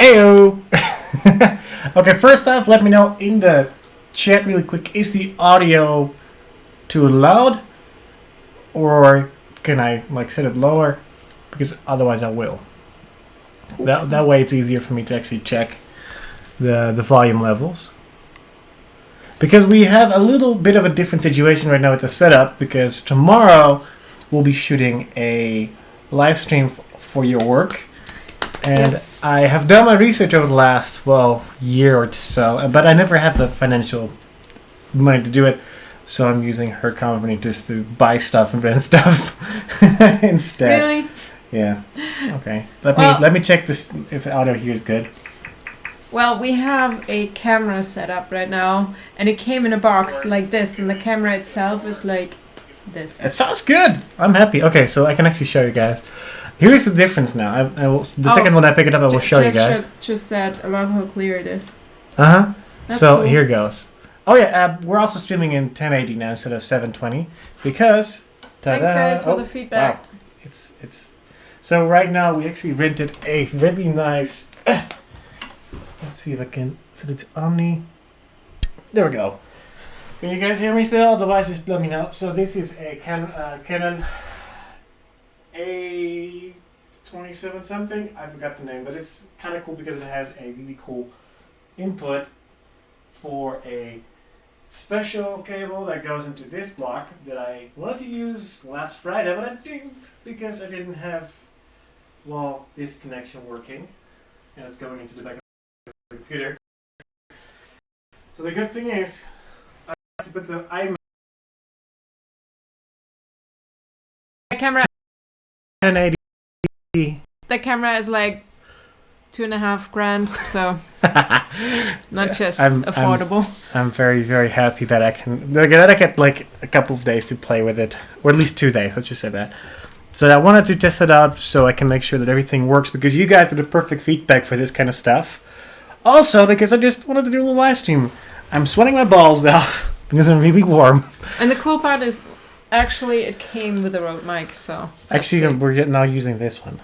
Ayo! Okay, first off, let me know in the chat really quick, is the audio too loud? Or can I set it lower? Because otherwise I will. That way it's easier for me to actually check the volume levels. Because we have a little bit of a different situation right now with the setup, because tomorrow we'll be shooting a live stream for your work. And yes. I have done my research over the last, year or so, but I never had the financial money to do it. So I'm using her company just to buy stuff and rent stuff instead. Really? Yeah. Okay. Let me check this if the audio here is good. Well, we have a camera set up right now, and it came in a box like this, and the camera itself is like this. It sounds good. I'm happy. Okay, so I can actually show you guys. Here's the difference now. Second one I pick it up, I will show you guys. Just said, I love how clear it is. So cool. Here goes. Oh yeah, we're also streaming in 1080 now instead of 720 because. Thanks guys for the feedback. Wow. It's. So right now we actually rented a really nice. Let's see if I can set it to Omni. There we go. Can you guys hear me still? Otherwise, just let me know. So this is a Canon A27 something. I forgot the name, but it's kind of cool because it has a really cool input for a special cable that goes into this block that I wanted to use last Friday, but I didn't because I didn't have this connection working, and it's going into the back of the computer. So the good thing is I have to put the iMac camera 1080. The camera is like $2,500, so not just affordable. I'm very, very happy that I get like a couple of days to play with it, or at least 2 days. Let's just say that. So I wanted to test it out so I can make sure that everything works, because you guys are the perfect feedback for this kind of stuff. Also, because I just wanted to do a little live stream. I'm sweating my balls off because I'm really warm. And the cool part is, actually, it came with a Rode mic, so. Actually, we're now using this one.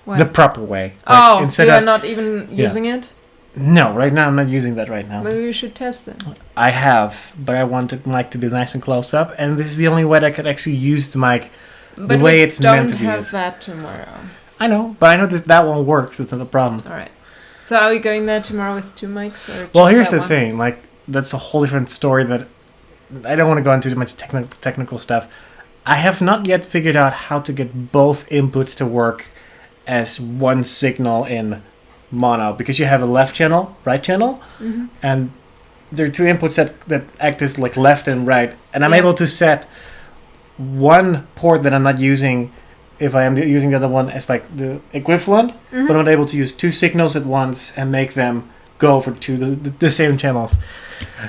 What? The proper way. You are not even using it? No, right now I'm not using that right now. Maybe we should test it. I have, but I want the mic to be nice and close up, and this is the only way that I could actually use the mic the way it's meant to be used. But we don't have that tomorrow. I know, but I know that one works. That's not a problem. All right. So are we going there tomorrow with 2 mics? Or well, here's the thing. That's a whole different story that I don't want to go into too much technical stuff. I have not yet figured out how to get both inputs to work as one signal in mono, because you have a left channel, right channel, and there are 2 inputs that act as like left and right, and I'm able to set one port that I'm not using if I am using the other one as like the equivalent, but I'm not able to use 2 signals at once and make them go over to the same channels.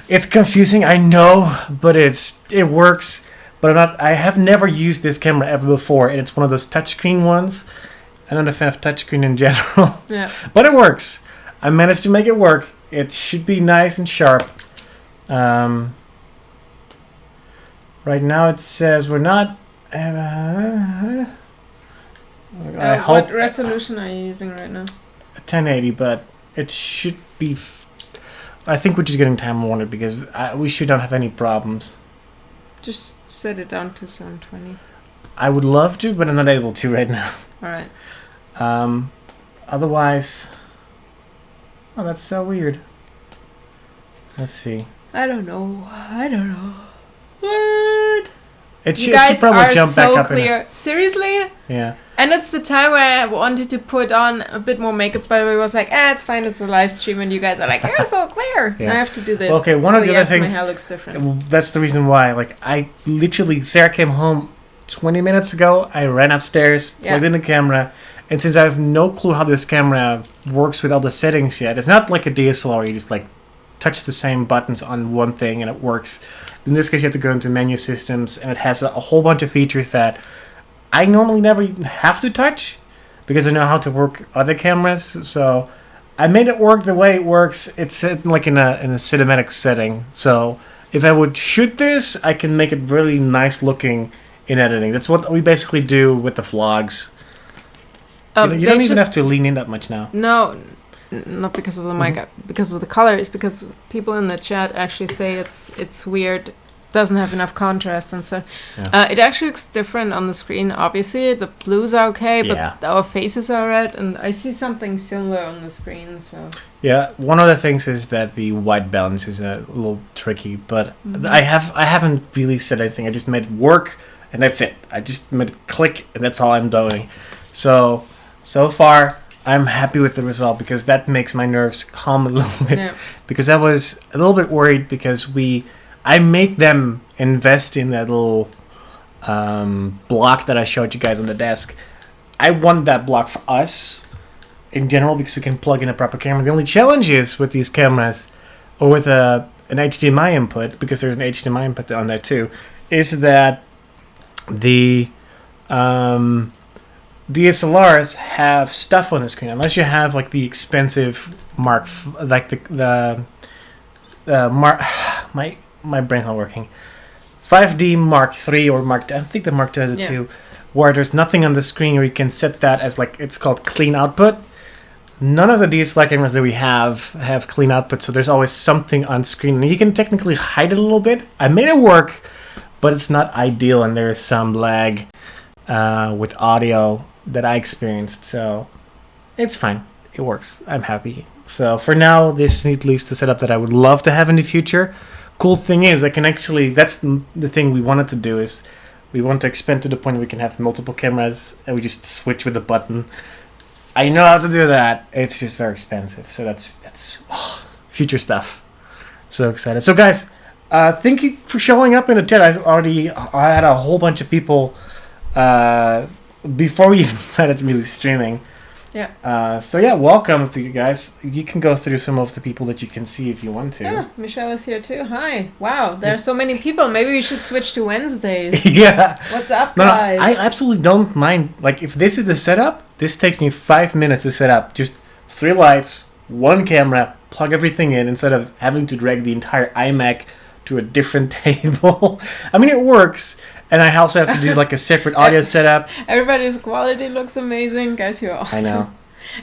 It's confusing, I know, but it works. But I have never used this camera ever before, and it's one of those touchscreen ones. I'm not a fan of touchscreen in general. Yeah. But it works. I managed to make it work. It should be nice and sharp. Right now it says we're not. What resolution are you using right now? 1080, but it should be. I think we're just getting time warner because we should not have any problems. Just set it down to 720. I would love to, but I'm not able to right now. All right. Otherwise, that's so weird. Let's see. I don't know. What? It should probably jump back up. Clear. Seriously? Yeah. And it's the time where I wanted to put on a bit more makeup, but I was like, it's fine, it's a live stream, and you guys are like, you're so clear. Yeah. I have to do this. Okay, one of the other things. My hair looks different. That's the reason why. Sarah came home 20 minutes ago. I ran upstairs, plugged in the camera, and since I have no clue how this camera works with all the settings yet, it's not like a DSLR where you just touch the same buttons on one thing and it works. In this case, you have to go into menu systems, and it has a whole bunch of features that I normally never have to touch because I know how to work other cameras. So I made it work the way it works. It's in a cinematic setting. So if I would shoot this, I can make it really nice looking in editing. That's what we basically do with the vlogs. You don't even have to lean in that much now. No, not because of the mic, because of the color. It's because people in the chat actually say it's weird, doesn't have enough contrast and so. Yeah. It actually looks different on the screen. Obviously, the blues are okay, but our faces are red, and I see something similar on the screen. So yeah, one of the things is that the white balance is a little tricky, but I haven't really said anything. I just made it work, and that's it. I just made it click, and that's all I'm doing. So far, I'm happy with the result because that makes my nerves calm a little bit. Yeah. Because I was a little bit worried because I made them invest in that little block that I showed you guys on the desk. I want that block for us in general because we can plug in a proper camera. The only challenge is with these cameras or with an HDMI input, because there's an HDMI input on there too, is that the DSLRs have stuff on the screen. Unless you have like the expensive my brain's not working. 5D Mark III or Mark II. I think the Mark II has it too, where there's nothing on the screen, or you can set that as like it's called clean output. None of the DSLR cameras that we have clean output, so there's always something on screen, and you can technically hide it a little bit. I made it work, but it's not ideal, and there is some lag with audio that I experienced, so it's fine. It works. I'm happy. So for now, this is at least the setup that I would love to have in the future. Cool thing is, I can actually, that's the thing we wanted to do, is we want to expand to the point where we can have multiple cameras and we just switch with a button. I know how to do that. It's just very expensive. So that's future stuff. So excited. So guys, thank you for showing up in the chat. I had a whole bunch of people before we even started really streaming. Yeah. So yeah, welcome to you guys. You can go through some of the people that you can see if you want to. Yeah, Michelle is here too. Hi. Wow, there are so many people. Maybe we should switch to Wednesdays. Yeah. What's up, guys? No, I absolutely don't mind. Like, if this is the setup, this takes me 5 minutes to set up. Just 3 lights, 1 camera, plug everything in instead of having to drag the entire iMac to a different table. I mean, it works. And I also have to do like a separate audio setup. Everybody's quality looks amazing. Guys, you're awesome. I know.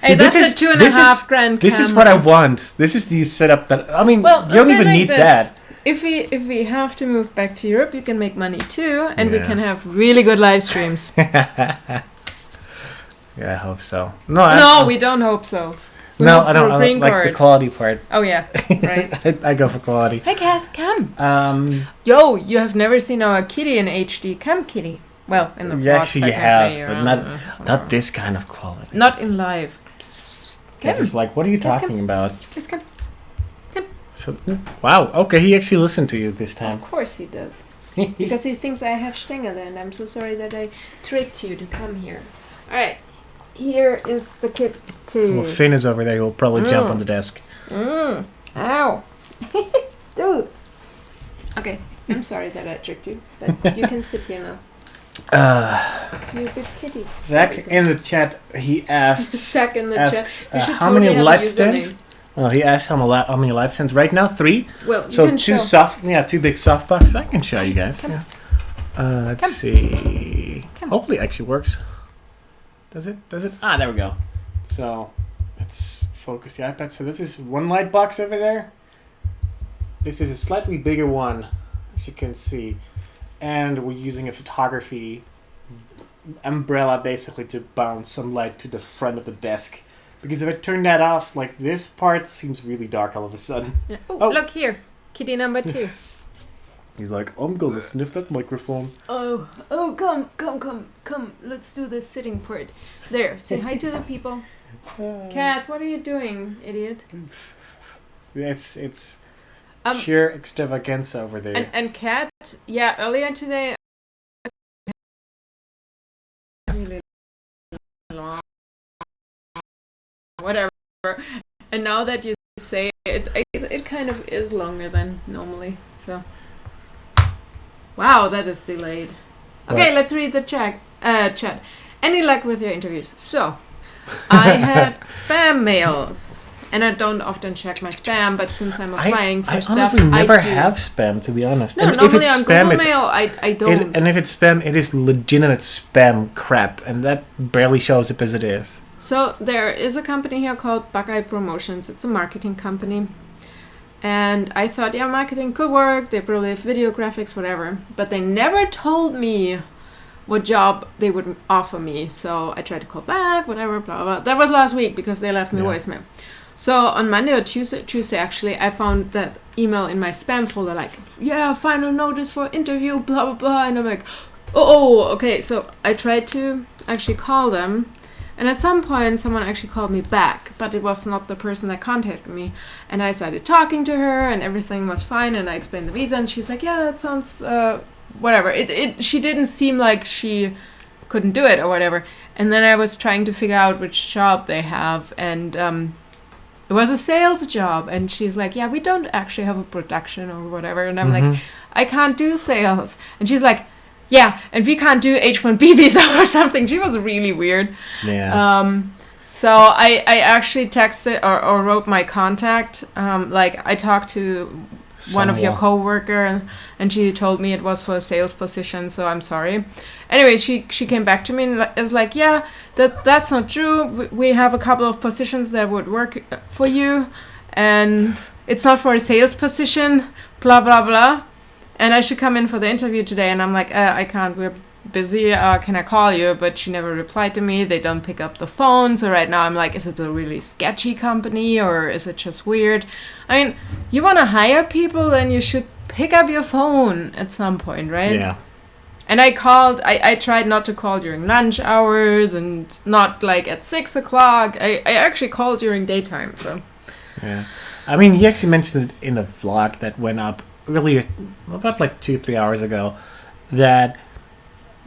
Hey, that's a $2.5 grand This camera. is what I want. This is the setup that, I mean, well, you don't even need that. If we have to move back to Europe, you can make money too, and we can have really good live streams. Yeah, I hope so. No, we don't hope so. I don't like the quality part. Oh yeah, right. I go for quality. Hey Cass, come. Yo, you have never seen our kitty in HD. Come, kitty. Well, in the vlog. Actually, you have, but not this kind of quality. Not in live. It's like, what are you talking about? Let's come. So, wow. Okay, he actually listened to you this time. Of course he does. Because he thinks I have Stängel, and I'm so sorry that I tricked you to come here. All right. Here is the kitty. Well, Finn is over there. He'll probably jump on the desk. Ow. Dude. Okay. I'm sorry that I tricked you, but you can sit here now. You good kitty. Zach in the chat, he asks. Zach in the chat. How many light stands? Well, he asked how many light stands. Right now, 3. Well, so 2 big soft boxes. I can show you guys. Yeah. Let's see. Hopefully, it actually works. Does it? Ah, there we go. So let's focus the iPad. So this is 1 light box over there. This is a slightly bigger one, as you can see. And we're using a photography umbrella basically to bounce some light to the front of the desk. Because if I turn that off, like, this part seems really dark all of a sudden. Yeah. Oh, look here. Kitty number 2. He's like, I'm going to sniff that microphone. Oh, come. Let's do the sitting part. There, say hi to the people. Cass, what are you doing, idiot? It's sheer extravaganza over there. And Kat, yeah, earlier today... Whatever. And now that you say it kind of is longer than normally, so... Wow, that is delayed. Okay, let's read the chat. Any luck with your interviews? So, I had spam mails, and I don't often check my spam, but since I'm applying for stuff, I honestly never have spam, to be honest. No, and normally if it's on spam, Google Mail, I don't. And if it's spam, it is legitimate spam crap, and that barely shows up as it is. So there is a company here called Buckeye Promotions. It's a marketing company. And I thought, yeah, marketing could work. They probably have video graphics, whatever. But they never told me what job they would offer me. So I tried to call back, whatever, blah, blah. That was last week because they left me voicemail. So on Monday or Tuesday actually, I found that email in my spam folder like, yeah, final notice for interview, blah, blah, blah. And I'm like, oh, okay. So I tried to actually call them. And at some point, someone actually called me back, but it was not the person that contacted me. And I started talking to her, and everything was fine. And I explained the visa, and she's like, "Yeah, that sounds whatever." She didn't seem like she couldn't do it or whatever. And then I was trying to figure out which job they have, and it was a sales job. And she's like, "Yeah, we don't actually have a production or whatever." And I'm like, "I can't do sales." And she's like, yeah, and we can't do H-1B visa or something. She was really weird. Yeah. So I actually texted or wrote my contact. Like I talked to one of your coworker, and she told me it was for a sales position. So I'm sorry. Anyway, she came back to me and is like, yeah, that's not true. We have a couple of positions that would work for you, and it's not for a sales position. Blah blah blah. And I should come in for the interview today. And I'm like, I can't. We're busy. Can I call you? But she never replied to me. They don't pick up the phone. So right now I'm like, is it a really sketchy company or is it just weird? I mean, you want to hire people, then you should pick up your phone at some point, right? Yeah. And I called. I tried not to call during lunch hours and not like at 6 o'clock. I actually called during daytime. So. Yeah. I mean, you actually mentioned it in a vlog that went up earlier, about like 2-3 hours ago, that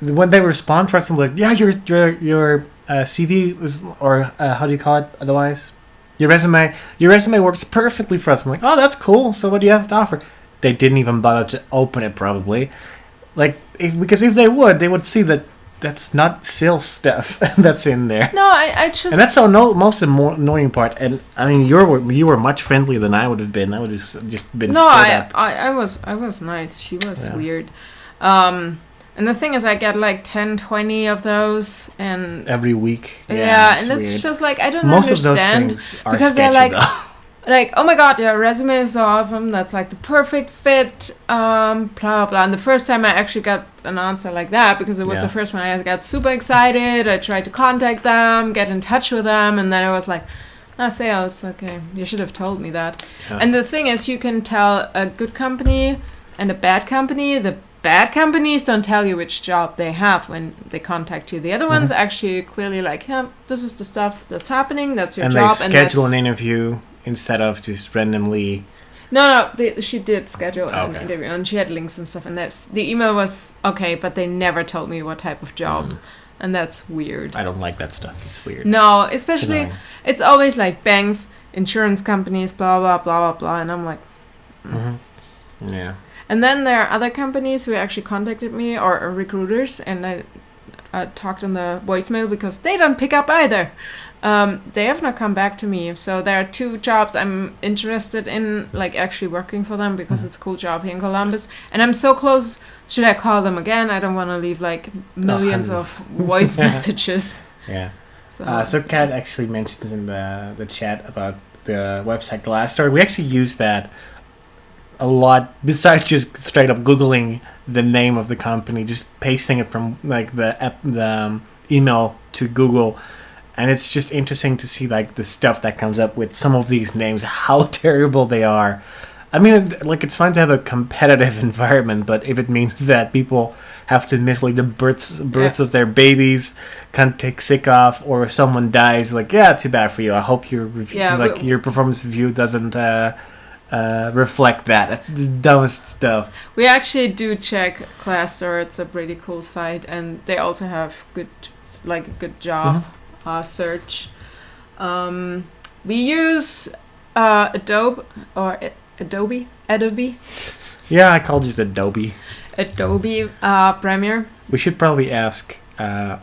when they respond for something like, yeah, your CV is, or how do you call it otherwise? Your resume works perfectly for us. I'm like, oh, that's cool. So what do you have to offer? They didn't even bother to open it, probably. Like, because if they would see that that's not sales stuff that's in there. No, I just... And that's the most annoying part. And, I mean, you were much friendlier than I would have been. I would have just been straight up. I was nice. She was weird. And the thing is, I get like 10, 20 of those. And every week. Yeah, and it's just like, I don't most understand. Most of those things are because sketchy, they're like, though. Like, oh my god, your resume is so awesome. That's like the perfect fit. Blah, blah, blah. And the first time I actually got an answer like that, because it was the first one, I got super excited. I tried to contact them, get in touch with them. And then I was like, sales. Okay, you should have told me that. Yeah. And the thing is, you can tell a good company and a bad company. The bad companies don't tell you which job they have when they contact you. The other ones actually clearly like, yeah, this is the stuff that's happening. That's your job. And they schedule an interview instead of just randomly. No, she did schedule an interview, and she had links and stuff. And the email was okay, but they never told me what type of job, and that's weird. I don't like that stuff. It's weird. No, especially it's always like banks, insurance companies, blah blah blah blah blah, and I'm like, yeah. And then there are other companies who actually contacted me, or recruiters, and I talked on the voicemail because they don't pick up either. They have not come back to me. So there are 2 jobs I'm interested in, like actually working for them, because it's a cool job here in Columbus. And I'm so close. Should I call them again? I don't want to leave like millions of voice messages. Yeah. So Kat actually mentions in the chat about the website Glassdoor. We actually use that a lot, besides just straight up Googling the name of the company, just pasting it from like the email to Google. And it's just interesting to see like the stuff that comes up with some of these names, how terrible they are. I mean, like, it's fine to have a competitive environment, but if it means that people have to miss like the births of their babies, can't take sick off, or if someone dies, like, yeah, too bad for you. I hope your your performance review doesn't reflect that. It's the dumbest stuff. We actually do check Glassdoor. It's a pretty cool site, and they also have good job search. We use Adobe. Yeah, I called it Adobe. Adobe Premiere. We should probably ask our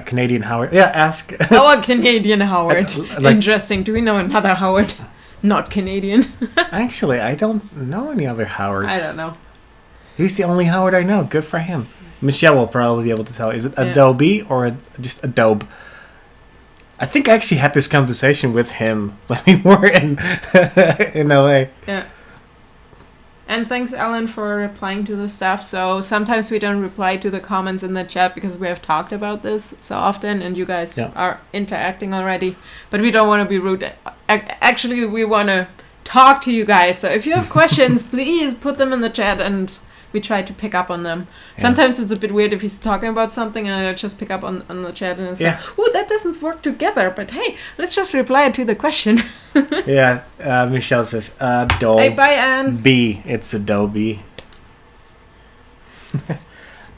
Canadian Howard. Yeah, ask our Canadian Howard. Interesting. Do we know another Howard? Not Canadian. Actually, I don't know any other Howards. I don't know. He's the only Howard I know. Good for him. Michelle will probably be able to tell. Is it Adobe or just Adobe? I think I actually had this conversation with him when we were in LA. Yeah. And thanks, Ellen, for replying to the stuff. So sometimes we don't reply to the comments in the chat because we have talked about this so often and you guys are interacting already. But we don't want to be rude. Actually, we want to talk to you guys. So if you have questions, please put them in the chat and we try to pick up on them. Yeah. Sometimes it's a bit weird if he's talking about something and I just pick up on the chat and it's like, oh, that doesn't work together. But hey, let's just reply to the question. Michelle says, Adobe. Hey, bye, Anne. B. It's Adobe.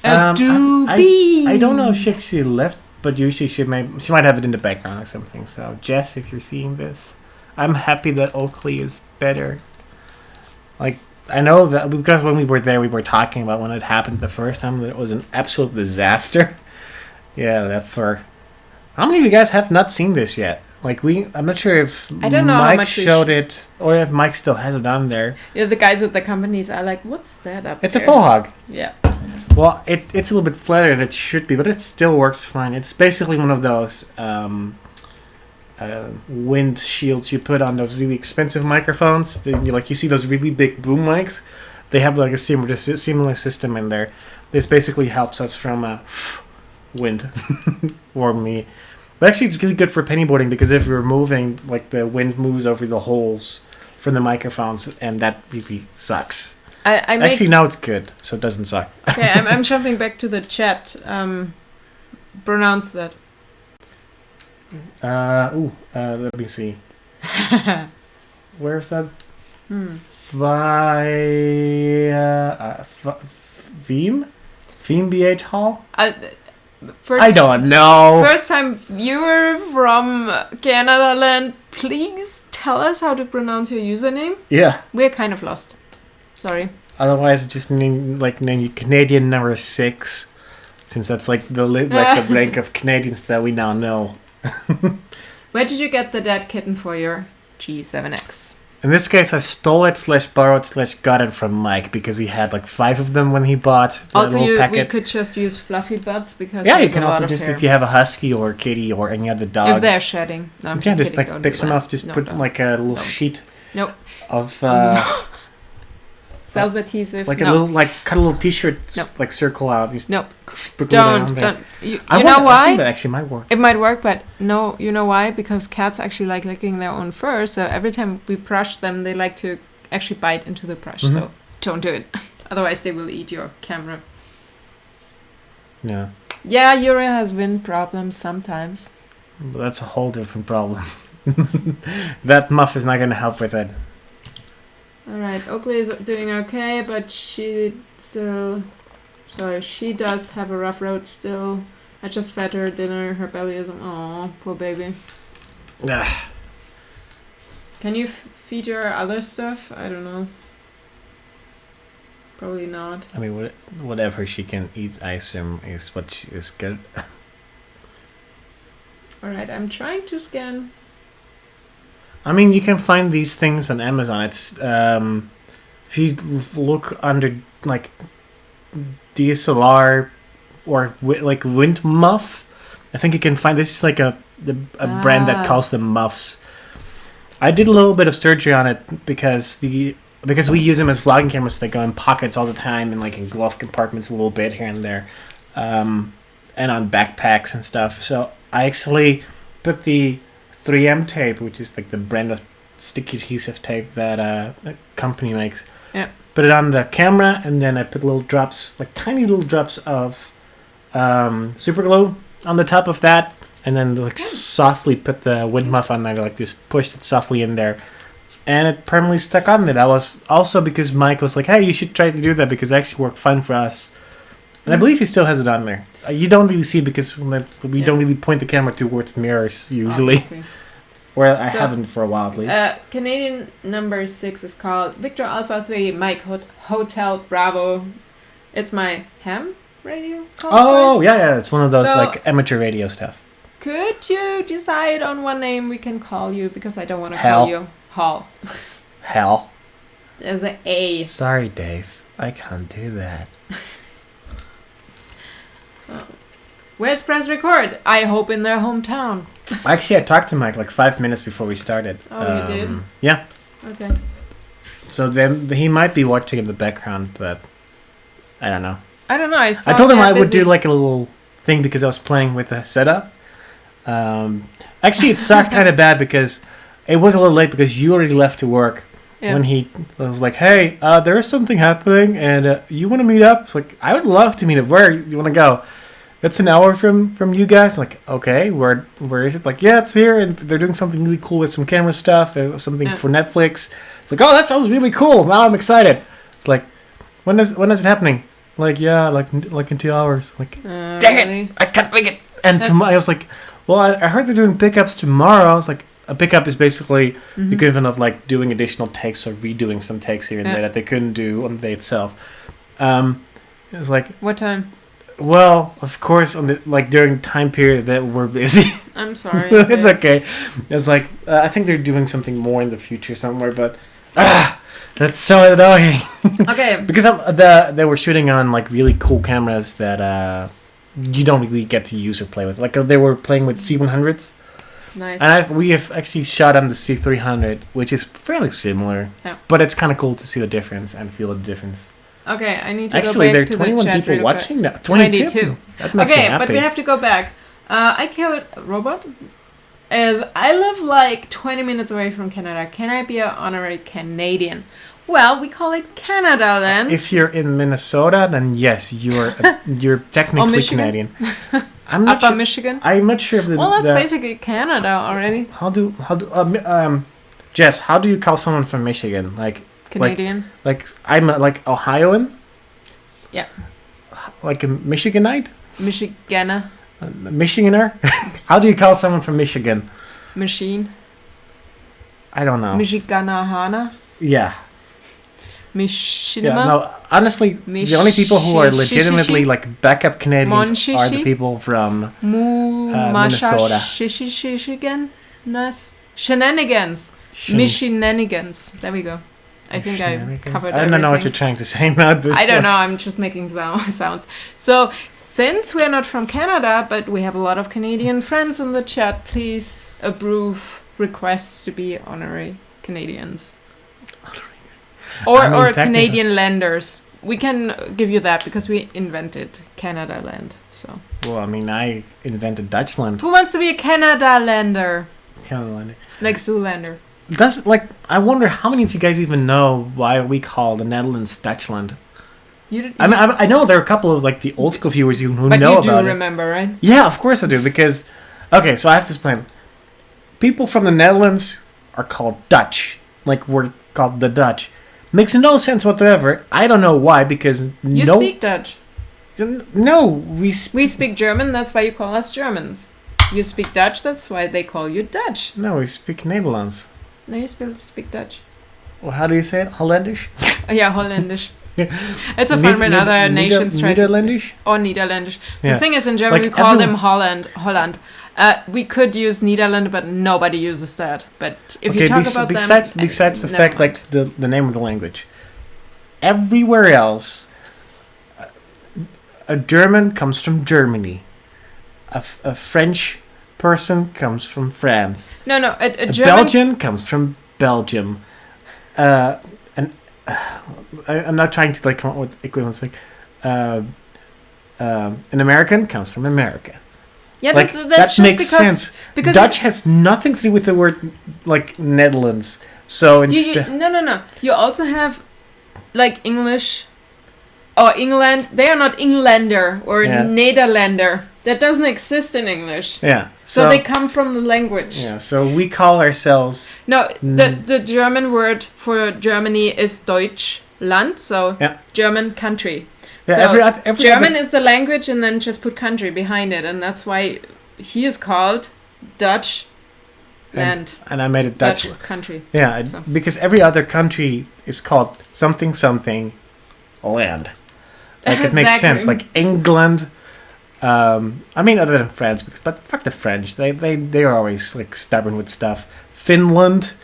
Adobe. I don't know if she actually left, but usually she might have it in the background or something. So, Jess, if you're seeing this, I'm happy that Oakley is better. Like, I know that because when we were there, we were talking about when it happened the first time that it was an absolute disaster. Yeah, that for... How many of you guys have not seen this yet? Like, I'm not sure if I don't know Mike how much showed it or if Mike still has it on there. Yeah, the guys at the companies are like, what's that up It's there? a faux hog. Yeah. Well, it's a little bit flatter than it should be, but it still works fine. It's basically one of those wind shields you put on those really expensive microphones. You see those really big boom mics. They have like a similar system in there. This basically helps us from wind or me. But actually, it's really good for pennyboarding because if you're moving, like the wind moves over the holes from the microphones, and that really sucks. Actually, now it's good, so it doesn't suck. Okay, I'm jumping back to the chat. Pronounce that. Let me see. Where's that? Veem BH Hall? I don't know. First time viewer from Canada land, please tell us how to pronounce your username. Yeah. We're kind of lost. Sorry. Otherwise, just name you Canadian number 6, since that's like the rank of Canadians that we now know. Where did you get the dead kitten for your G7X? In this case, I stole it / borrowed / got it from Mike because he had like 5 of them when he bought the little packet. We could just use fluffy butts because you can also just if you have a husky or a kitty or any other dog. If they're shedding, no, I'm just like pick some off. Just put like a little sheet. Of. Self-adhesive. Like a little, cut a little T-shirt, like circle out. Just don't. You know why? I think that actually might work. It might work, but no, you know why? Because cats actually like licking their own fur. So every time we brush them, they like to actually bite into the brush. So don't do it. Otherwise, they will eat your camera. Yeah. Yeah, Jurre has wind problems sometimes. But that's a whole different problem. That muff is not going to help with it. Alright, Oakley is doing okay, but she does have a rough road still. I just fed her dinner, her belly isn't, aw, poor baby. Can you feed her other stuff? I don't know. Probably not. I mean, whatever she can eat, I assume, is what is good. Alright, I'm trying to scan. I mean, you can find these things on Amazon. It's if you look under like DSLR or like wind muff, I think you can find this is like a brand that calls them muffs. I did a little bit of surgery on it because we use them as vlogging cameras. They go in pockets all the time and like in glove compartments a little bit here and there, and on backpacks and stuff. So I actually put the 3M tape, which is like the brand of sticky adhesive tape that a company makes. Yeah. Put it on the camera, and then I put little drops, like tiny little drops of super glue on the top of that, and then like softly put the wind muff on there, like just pushed it softly in there, and it permanently stuck on there. That was also because Mike was like, "Hey, you should try to do that because it actually worked fine for us." And I believe he still has it on there. You don't really see it because we don't really point the camera towards mirrors usually. Well, I haven't for a while at least. Canadian number 6 is called Victor Alpha 3 Mike Hotel Bravo. It's my ham radio call sign. Yeah, it's one of those like amateur radio stuff. Could you decide on one name we can call you? Because I don't want to call you Hall. Hell. There's an A. Sorry, Dave. I can't do that. Where's press record? I hope in their hometown. Actually, I talked to Mike like 5 minutes before we started. Oh, you did? Yeah. Okay. So then he might be watching in the background, but I don't know. I don't know. I told him I would busy. do like a little thing because I was playing with the setup. Actually, it sucked kind of bad because it was a little late because you already left to work. Yeah. When he was like, "Hey, there is something happening, and you want to meet up?" It's like, I would love to meet up. Where you want to go? It's an hour from you guys. I'm like, okay, where is it? Like, yeah, it's here, and they're doing something really cool with some camera stuff and something for Netflix. It's like, oh, that sounds really cool. Now I'm excited. It's like, when is it happening? Like, yeah, like in 2 hours. Like, dang really? it, I can't make it. And tomorrow, I was like, well, I heard they're doing pickups tomorrow. I was like, a pickup is basically the equivalent of like doing additional takes or redoing some takes here and there that they couldn't do on the day itself. It was like, what time? Well, of course, on the during time period that we're busy. I'm sorry. It's okay. It's like I think they're doing something more in the future somewhere, but that's so annoying. Okay. Because they were shooting on like really cool cameras that you don't really get to use or play with. Like they were playing with C100s. Nice. And we have actually shot on the C300, which is fairly similar. Yeah. But it's kind of cool to see the difference and feel the difference. Okay, I need to Actually, go there are back to 21 the chat people real watching quick. now. 22. That makes me Okay, happy. but we have to go back. I killed a robot. As I live like 20 minutes away from Canada. Can I be an honorary Canadian? Well, we call it Canada then. If you're in Minnesota, then yes, you're technically Canadian. I'm not sure. Michigan. I'm not sure if the. Well, that's basically Canada already. How do Jess? How do you call someone from Michigan? Like Canadian. Like I'm like Ohioan. Yeah. Like a Michiganite. Michiganer. Michiganer. How do you call someone from Michigan? Machine. I don't know. Michiganahana. Yeah. Mishinima. Yeah, no, honestly, the only people who are legitimately like backup Canadians are the people from Minnesota. Shenanigans. Mishinanigans. There we go. I think I covered everything. I don't know what you're trying to say now. I don't know. I'm just making sounds. So, since we're not from Canada, but we have a lot of Canadian friends in the chat, please approve requests to be honorary Canadians. Or Canadian lenders. We can give you that because we invented Canada Land. So. Well, I mean, I invented Dutchland. Who wants to be a Canada Lander? Canada Lander. Like Zoolander. I wonder how many of you guys even know why we call the Netherlands Dutchland. I know there are a couple of like the old school viewers who know about it. But you do remember, right? Yeah, of course I do. Because, okay, so I have to explain. People from the Netherlands are called Dutch. Like, we're called the Dutch. Makes no sense whatsoever. I don't know why, because You speak Dutch. No, we speak German, that's why you call us Germans. You speak Dutch, that's why they call you Dutch. No, we speak Nederlands. No, you speak Dutch. Well, how do you say it? Hollandish? Yeah, Hollandish. It's a fun when other nations try to speak. Or Netherlandish. The thing is, in German, we call them Holland. We could use Netherlands, but nobody uses that. But if you talk about besides the fact, like the name of the language, everywhere else, a German comes from Germany, a French person comes from France. No, a German Belgian comes from Belgium. I'm not trying to like come up with equivalents. Like, an American comes from America. Yeah, like, that's that makes sense. Because Dutch has nothing to do with the word like Netherlands. So instead, no. You also have like English or England. They are not Englander or Nederlander. That doesn't exist in English. Yeah. So they come from the language. Yeah. So we call ourselves. No, the German word for Germany is Deutschland. So German country. Yeah, so every German is the language, and then just put country behind it, and that's why he is called Dutch land. And I made it Dutch country. Yeah, because every other country is called something land. Like it makes sense. Like England. I mean, other than France, but fuck the French. They are always like stubborn with stuff. Finland.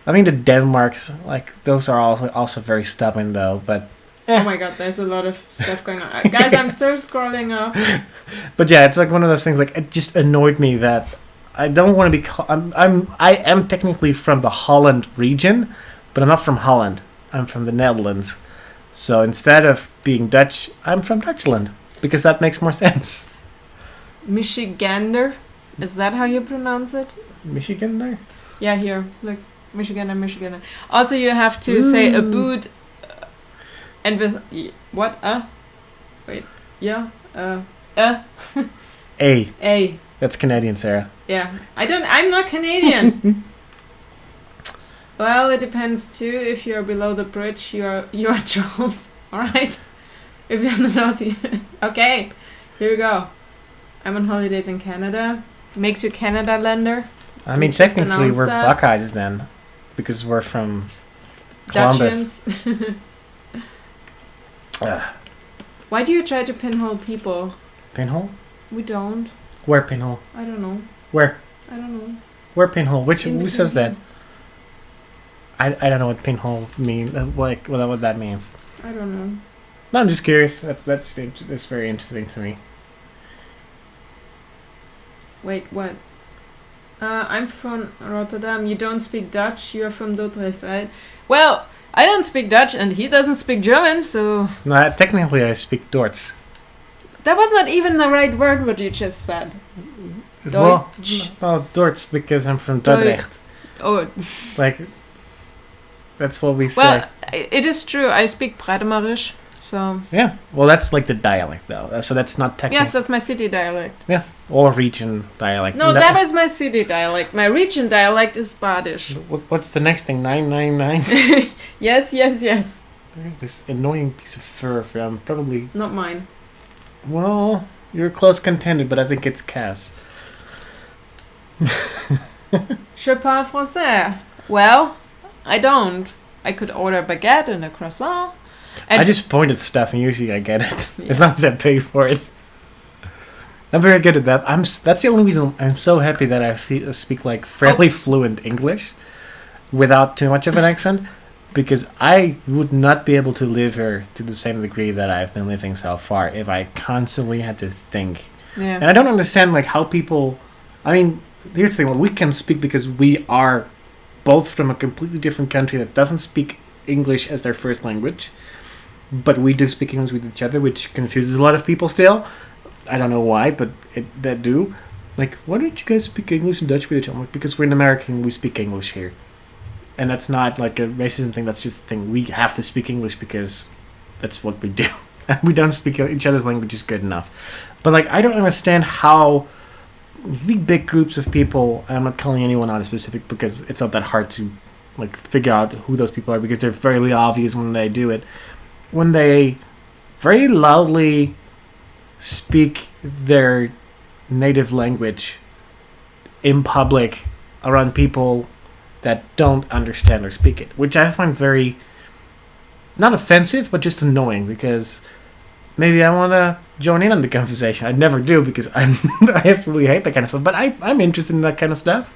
I mean, the Denmarks, like those are also very stubborn though, but. Oh my god, there's a lot of stuff going on. Guys, I'm still scrolling up. But yeah, it's like one of those things. Like it just annoyed me that I don't want to be. I am technically from the Holland region, but I'm not from Holland. I'm from the Netherlands. So instead of being Dutch, I'm from Dutchland because that makes more sense. Michigander, is that how you pronounce it? Michigander? Yeah, here, look, Michigander. Also, you have to say a boot, and with what? Wait, yeah, A. That's Canadian, Sarah. Yeah, I'm not Canadian. Well, it depends too. If you're below the bridge, you are Charles. All right. If you're in the north, okay. Here we go. I'm on holidays in Canada. Makes you Canada-lander. I mean, technically, we're Buckeyes then, because we're from Columbus. Why do you try to pinhole people? Pinhole? We don't. Where pinhole? I don't know. Where? I don't know. Where pinhole? Who says that? I don't know what pinhole means. What that means. I don't know. No, I'm just curious. That's very interesting to me. Wait, what? I'm from Rotterdam. You don't speak Dutch. You are from Dordrecht, right? Well, I don't speak Dutch, and he doesn't speak German, so... No, technically I speak Dorts. That was not even the right word, what you just said. Well, Dorts, because I'm from Dordrecht. Oh. Like, that's what we say. Well, it is true. I speak Breidemarisch, so... Yeah, well, that's like the dialect, though. So that's not technical. Yes, that's my city dialect. Yeah, or region dialect. No, that was my city dialect. My region dialect is Badisch. What's the next thing? 999? Yes. There's this annoying piece of fur from probably... Not mine. Well, you're a close contender, but I think it's Cass. Je parle français. Well, I don't. I could order a baguette and a croissant. And I just point at stuff and usually I get it. Yeah. As long as I pay for it. I'm very good at that. That's the only reason I'm so happy that I speak like fairly fluent English without too much of an accent. Because I would not be able to live here to the same degree that I've been living so far if I constantly had to think. Yeah. And I don't understand like how people... I mean, here's the thing. We can speak because we are both from a completely different country that doesn't speak English as their first language. But we do speak English with each other, which confuses a lot of people still. I don't know why, but that do. Like, why don't you guys speak English and Dutch with each other? Like, because we're an American, we speak English here. And that's not like a racism thing, that's just the thing. We have to speak English because that's what we do. We don't speak each other's languages good enough. But like, I don't understand how really big groups of people, and I'm not calling anyone out specific because it's not that hard to like figure out who those people are because they're fairly obvious when they do it. When they very loudly speak their native language in public around people that don't understand or speak it, which I find very not offensive, but just annoying because maybe I want to join in on the conversation. I never do because I absolutely hate that kind of stuff, but I'm interested in that kind of stuff.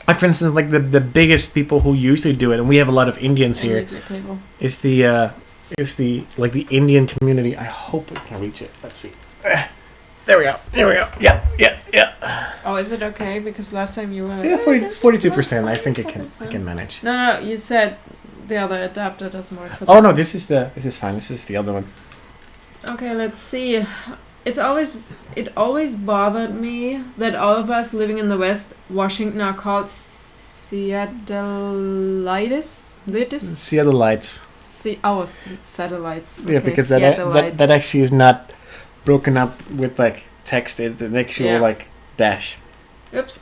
Like, for instance, like the biggest people who usually do it, and we have a lot of Indians here, is the Indian community. I hope I can reach it. Let's see. There we go. Yeah. Oh, is it okay? Because last time you were... Yeah, 42%. I think I can manage. No, you said the other adapter doesn't work for Oh, no, this is fine. This is the other one. Okay, let's see. It always bothered me that all of us living in the West Washington are called Seattleites. Seattleites. Satellites. Yeah, Okay, because that actually is not broken up with like text. It's an actual like dash. Oops.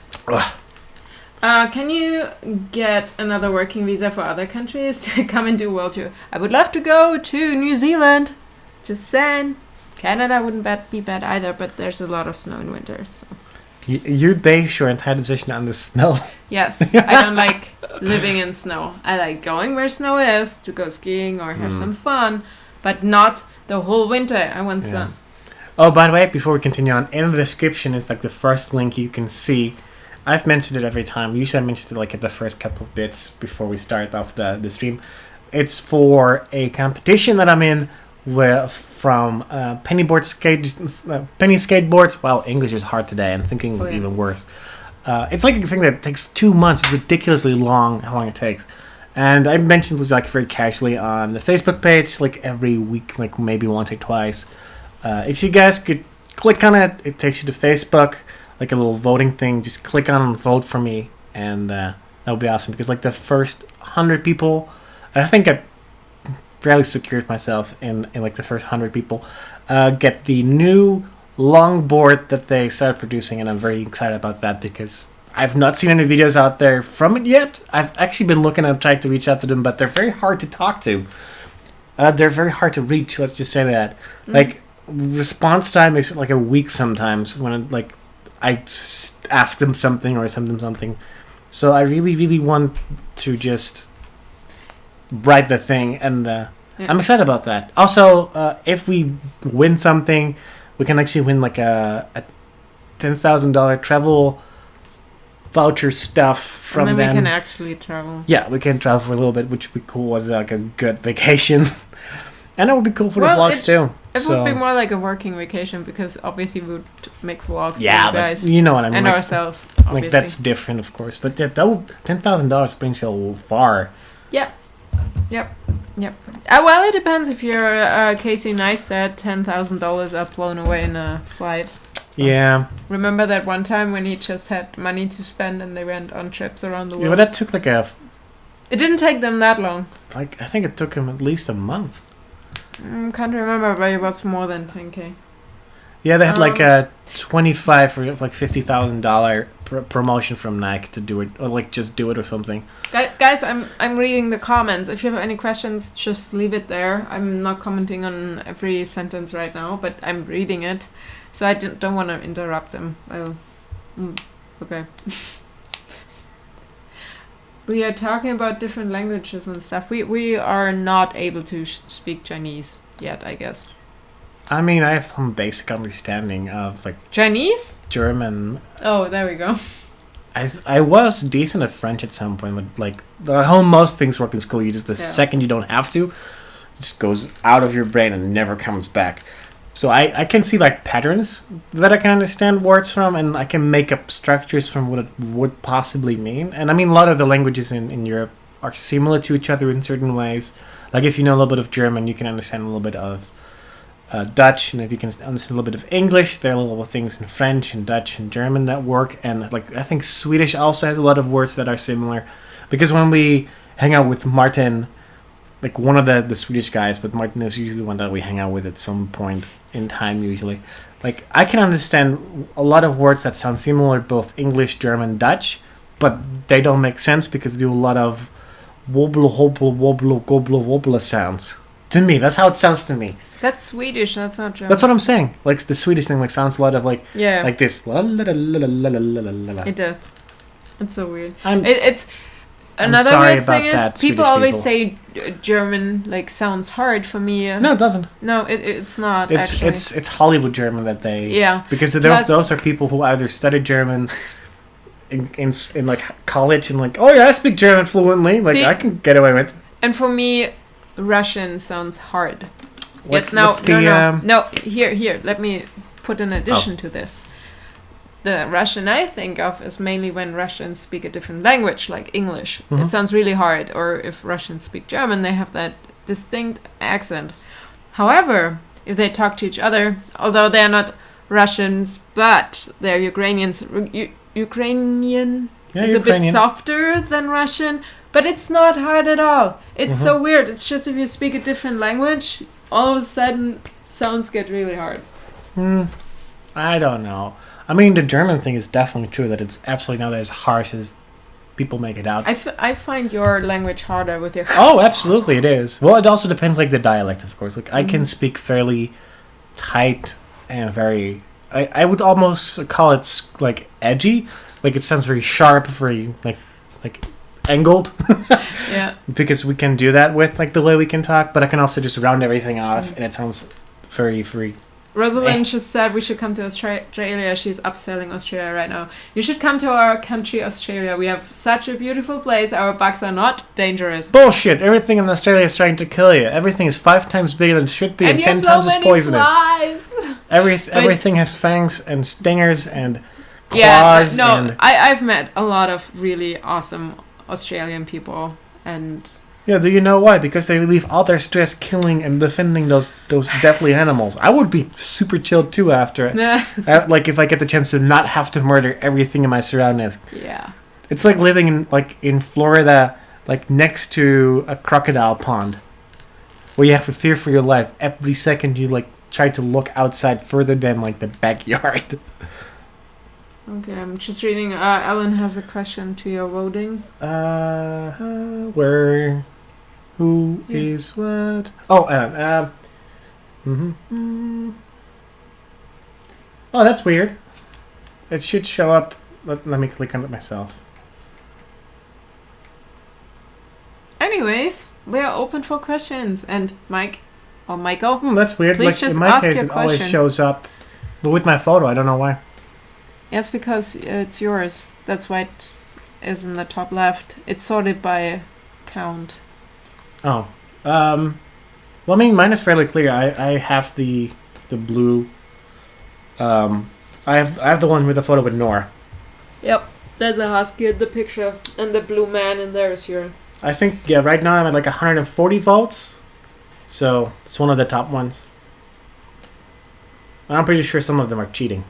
Can you get another working visa for other countries to come and do world tour? I would love to go to New Zealand. Just saying. Canada wouldn't be bad either, but there's a lot of snow in winter. So. You base your entire decision on the snow. Yes, I don't like living in snow. I like going where snow is to go skiing or have some fun, but not the whole winter. I want sun. Oh, by the way, before we continue on, in the description is like the first link you can see. I've mentioned it every time. Usually I mention it like at the first couple of bits before we start off the stream. It's for a competition that I'm in from penny skateboards. Wow, English is hard today. I'm thinking even worse. It's like a thing that takes 2 months. It's ridiculously long how long it takes. And I mentioned this like very casually on the Facebook page, like every week, like maybe once or twice. If you guys could click on it, it takes you to Facebook, like a little voting thing. Just click on and vote for me, and that would be awesome. Because like the first 100 people, I think I fairly secured myself in like the first 100 people, get the new longboard that they started producing, and I'm very excited about that because I've not seen any videos out there from it yet. I've actually been looking and trying to reach out to them, but they're very hard to talk to. They're very hard to reach. Let's just say that. Like response time is like a week sometimes when I ask them something or send them something. So I really, really want to just write the thing, and I'm excited about that. Also, if we win something, we can actually win like a $10,000 travel voucher stuff from them. And then we can actually travel. Yeah, we can travel for a little bit, which would be cool as like a good vacation. And it would be cool for the vlogs too. It would be more like a working vacation because obviously we would make vlogs for you guys. You know what I mean. And like, ourselves, obviously. Like that's different, of course. But that would $10,000 brings you far. Yep. Well, it depends if you're Casey Neistat. $10,000 are blown away in a flight. So. Yeah. Remember that one time when he just had money to spend and they went on trips around the world? Yeah, but that took It didn't take them that long. Like I think it took him at least a month. Can't remember, but it was more than 10K. Yeah, they had like a $25 or like $50,000 promotion from Nike to do it, or like just do it or something. Guys, I'm reading the comments. If you have any questions, just leave it there. I'm not commenting on every sentence right now, but I'm reading it, so I don't want to interrupt them. Okay. We are talking about different languages and stuff. We are not able to speak Chinese yet, I guess. I mean, I have some basic understanding of like Chinese, German. Oh, there we go. I was decent at French at some point, but like how most things work in school, you just second you don't have to, it just goes out of your brain and never comes back. So I can see like patterns that I can understand words from, and I can make up structures from what it would possibly mean. And I mean, a lot of the languages in Europe are similar to each other in certain ways. Like if you know a little bit of German, you can understand a little bit of Dutch, and if you can understand a little bit of English, there are little things in French and Dutch and German that work. And like I think Swedish also has a lot of words that are similar, because when we hang out with Martin, like one of the Swedish guys, but Martin is usually the one that we hang out with at some point in time usually. Like I can understand a lot of words that sound similar, both English, German, Dutch, but they don't make sense because they do a lot of wobble, hobble, wobble, gobble, wobble sounds. To me, that's how it sounds to me. That's Swedish, that's not German. That's what I'm saying. Like the Swedish thing like sounds a lot of like this. It does. It's so weird. It's I'm another sorry weird thing about is people always say German like sounds hard for me. No, it doesn't. No, it's not. It's Hollywood German that they because those are people who either studied German in like college and like I speak German fluently, like I can get away with. And for me, Russian sounds hard. Here, let me put an addition to this. The Russian I think of is mainly when Russians speak a different language, like English. Mm-hmm. It sounds really hard. Or if Russians speak German, they have that distinct accent. However, if they talk to each other, although they're not Russians, but they're Ukrainians, Ukrainian is a bit softer than Russian, but it's not hard at all. It's so weird. It's just if you speak a different language, all of a sudden, sounds get really hard. I don't know. I mean, the German thing is definitely true that it's absolutely not as harsh as people make it out. I find your language harder with your... Oh, absolutely it is. Well, it also depends, like, the dialect, of course. Like, I can speak fairly tight and very... I would almost call it, like, edgy. Like, it sounds very sharp, very, like angled. Yeah. Because we can do that with, like, the way we can talk. But I can also just round everything off, and it sounds very, very Rosalind just said we should come to Australia. She's upselling Australia right now. You should come to our country, Australia. We have such a beautiful place. Our bugs are not dangerous. Bullshit. Everything in Australia is trying to kill you. Everything is 5 times bigger than it should be, and 10 times as poisonous. Flies. Everything has fangs and stingers and claws. Yeah, I've met a lot of really awesome Australian people, and... Yeah, do you know why? Because they leave all their stress killing and defending those deadly animals. I would be super chilled too after. Like if I get the chance to not have to murder everything in my surroundings. Yeah. It's like living in Florida, like next to a crocodile pond, where you have to fear for your life every second you like try to look outside further than like the backyard. Okay, I'm just reading. Ellen has a question to your voting. Where? Who is what? Oh, Oh, that's weird. It should show up. Let me click on it myself. Anyways, we are open for questions. And Mike, or Michael? That's weird. Please like, just in my ask case, your it question. always shows up. But with my photo, I don't know why. Yeah, it's because it's yours. That's why it is in the top left. It's sorted by count. Oh. Well, I mean, mine is fairly clear. I have the blue. I have the one with the photo with Nora. Yep, there's a husky in the picture, and the blue man in there is your... I think, yeah, right now I'm at like 140 votes. So, it's one of the top ones. I'm pretty sure some of them are cheating.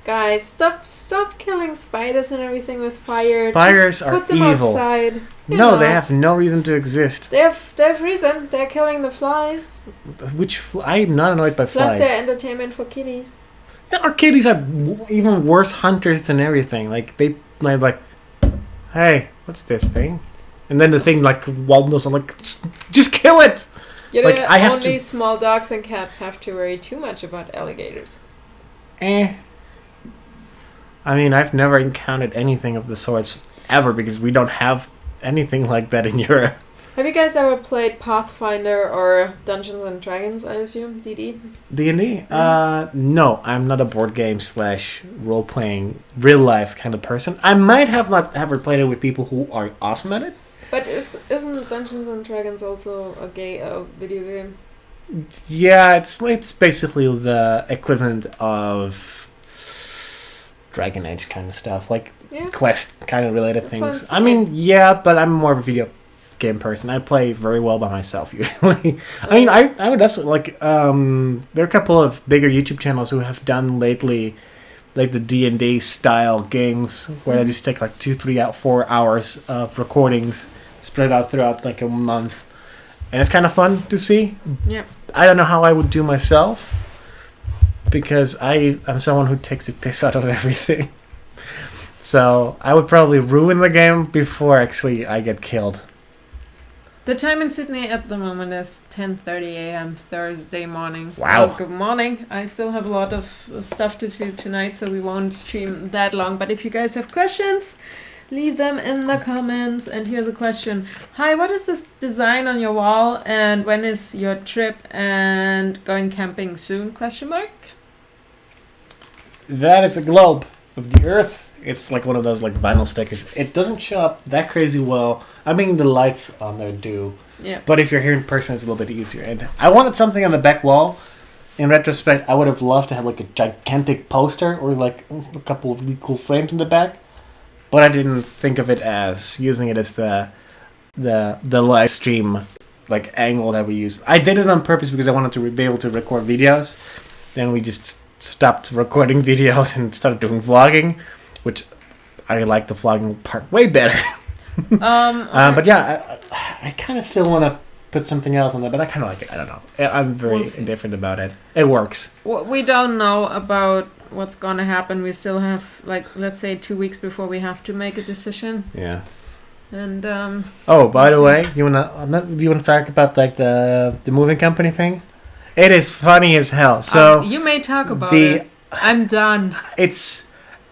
Guys, stop killing spiders and everything with fire. Spiders Just are put them evil. outside. No, they have no reason to exist. They have reason. They're killing the flies. I'm not annoyed by Plus, flies. they're entertainment for kitties. Yeah, our kitties are even worse hunters than everything. Like they like, hey, what's this thing? And then the thing like wanders. I'm like, just kill it. You like know, I have only to. small dogs and cats have to worry too much about alligators. I mean, I've never encountered anything of the sorts ever because we don't have anything like that in Europe. Have you guys ever played Pathfinder or Dungeons and Dragons, I assume? DD? D&D? No, I'm not a board game / role-playing, real-life kind of person. I might have not ever played it with people who are awesome at it. But isn't Dungeons and Dragons also a video game? Yeah, it's basically the equivalent of Dragon Age kind of stuff, like quest kind of related things. I mean, yeah, but I'm more of a video game person. I play very well by myself usually. I mean, I would absolutely like. There are a couple of bigger YouTube channels who have done lately, like the D&D style games where they just take like 4 hours of recordings, spread out throughout like a month, and it's kind of fun to see. Yeah. I don't know how I would do myself, because I'm someone who takes the piss out of everything. So I would probably ruin the game before actually I get killed. The time in Sydney at the moment is 10:30 a.m. Thursday morning. Wow. Well, good morning. I still have a lot of stuff to do tonight, so we won't stream that long. But if you guys have questions, leave them in the comments. And here's a question. Hi, what is this design on your wall? And when is your trip and going camping soon? ? That is the globe of the Earth. It's like one of those like vinyl stickers. It doesn't show up that crazy well. I mean, the lights on there do. Yeah. But if you're here in person, it's a little bit easier. And I wanted something on the back wall. In retrospect, I would have loved to have like a gigantic poster or like a couple of really cool frames in the back. But I didn't think of it as using it as the live stream like angle that we use. I did it on purpose because I wanted to be able to record videos. Then we just stopped recording videos and started doing vlogging, which I like the vlogging part way better. Okay. But yeah, I kind of still want to put something else on there, but I kind of like it. I don't know. I'm very indifferent about it. It works. We don't know about what's going to happen. We still have, like, let's say 2 weeks before we have to make a decision. Yeah. And oh, by the way, do you wanna talk about like the moving company thing? It is funny as hell. So you may talk about it. I'm done. It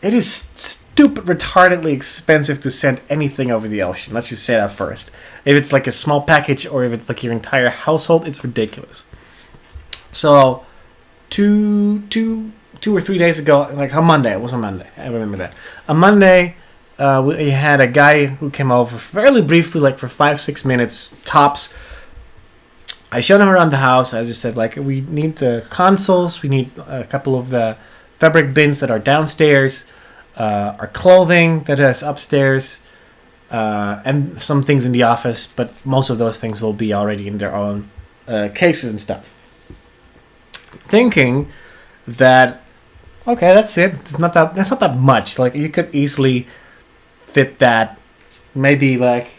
is stupid, retardedly expensive to send anything over the ocean. Let's just say that first. If it's like a small package or if it's like your entire household, it's ridiculous. So, two or 3 days ago, like on Monday, it was on Monday. I remember that. On Monday, we had a guy who came over fairly briefly, like for 5-6 minutes tops. I showed him around the house. I just said, like, we need the consoles, we need a couple of the fabric bins that are downstairs, our clothing that is upstairs, and some things in the office, but most of those things will be already in their own cases and stuff. Thinking that, okay, that's it. That's not that much. Like, you could easily fit that maybe like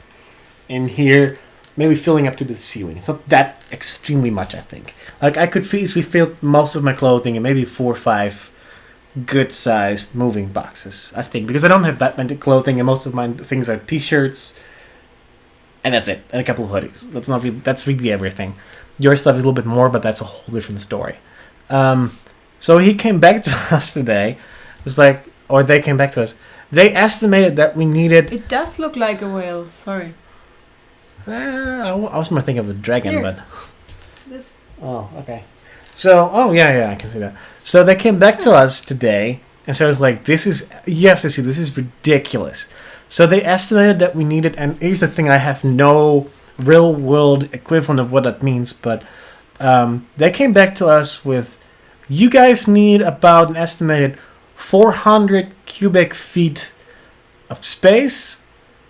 in here, maybe filling up to the ceiling. It's not that extremely much, I think. Like, I could easily fit most of my clothing in maybe 4 or 5 good-sized moving boxes, I think, because I don't have that many clothing, and most of my things are t-shirts, and that's it, and a couple of hoodies. That's really everything. Your stuff is a little bit more, but that's a whole different story. So he came back to us today. It was like, or they came back to us. They estimated that we needed. It does look like a whale. Sorry. I was more thinking of a dragon, Here. but. This. Oh, okay. So, yeah, I can see that. So they came back to us today, and so I was like, you have to see, this is ridiculous. So they estimated that we needed, and here's the thing, I have no real-world equivalent of what that means, but they came back to us with, you guys need about an estimated 400 cubic feet of space,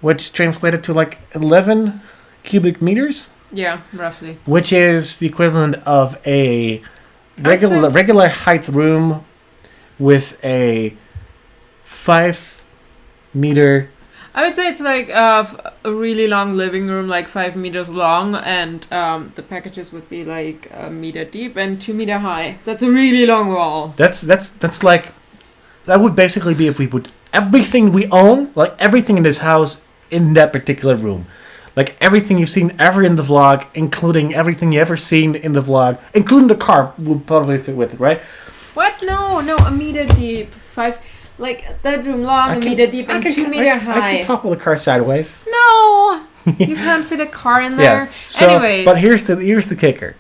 which translated to like 11 cubic meters. Yeah, roughly. Which is the equivalent of a regular height room with a 5 meter. I would say it's like a really long living room, like 5 meters long, and the packages would be like 1 meter deep and 2 meter high. That's a really long wall. That's like, that would basically be if we put everything we own, like everything in this house, in that particular room. Like everything you've seen ever in the vlog, including everything you ever seen in the vlog, including the car, would probably fit with it, right? What? No, 1 meter deep. 5, like that room long, 1 meter deep and 2 meter high. I can topple the car sideways. No! You can't fit a car in there. Yeah. So, anyways. But here's the kicker.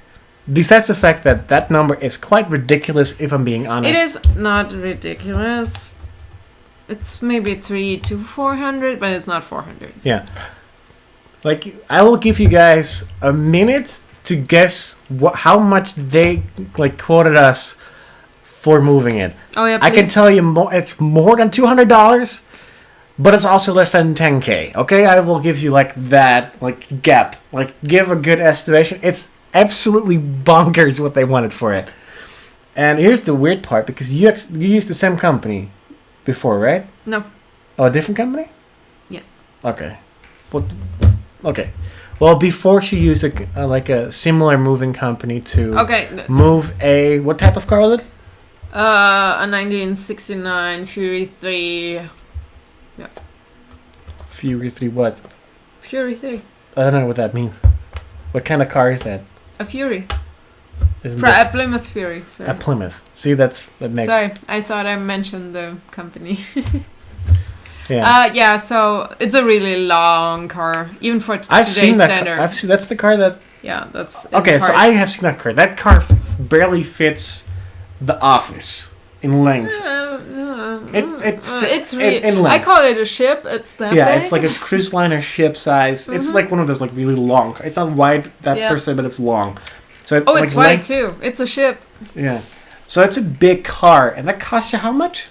Besides the fact that number is quite ridiculous, if I'm being honest. It is not ridiculous. It's maybe 300 to 400, but it's not 400. Yeah. Like, I will give you guys a minute to guess how much they like quoted us for moving it. Oh yeah, please. I can tell you it's more than $200, but it's also less than 10K. Okay, I will give you like that like gap. Like, give a good estimation. It's absolutely bonkers what they wanted for it. And here's the weird part, because you used the same company before, right? No. Oh, a different company? Yes. Okay. Okay. Well, before she used a similar moving company to move a, what type of car was it? A 1969 Fury 3. Yeah. Fury 3 what? Fury 3. I don't know what that means. What kind of car is that? A Fury. Isn't A Plymouth Fury. Sorry. A Plymouth. See, that makes. Sorry, I thought I mentioned the company. Yeah. Yeah. So it's a really long car, even for I've today's seen that. standards. I've seen that's the car that. Yeah, that's. Okay, so I have seen that car. That car barely fits the office in length. It's really. in length. I call it a ship. It's that. Yeah, big. it's like a cruise liner ship size. Mm-hmm. It's like one of those like really long. It's not wide per se, but it's long. So it's wide too. It's a ship. Yeah, so it's a big car, and that costs you how much?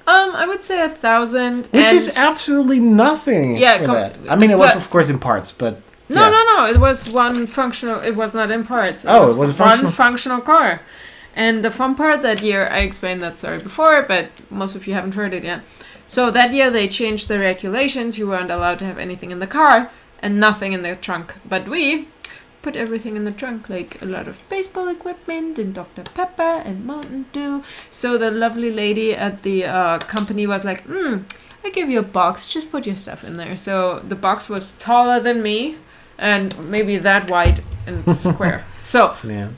I would say 1,000. Which is absolutely nothing. Yeah, for that. I mean, it was of course in parts, but no. It was one functional. It was not in parts. It was one functional car. And the fun part that year, I explained that story before, but most of you haven't heard it yet. So that year they changed the regulations. You weren't allowed to have anything in the car and nothing in the trunk. But we put everything in the trunk, like a lot of baseball equipment and Dr. Pepper and Mountain Dew. So the lovely lady at the company was like, I give you a box, just put your stuff in there. So the box was taller than me and maybe that wide and square. So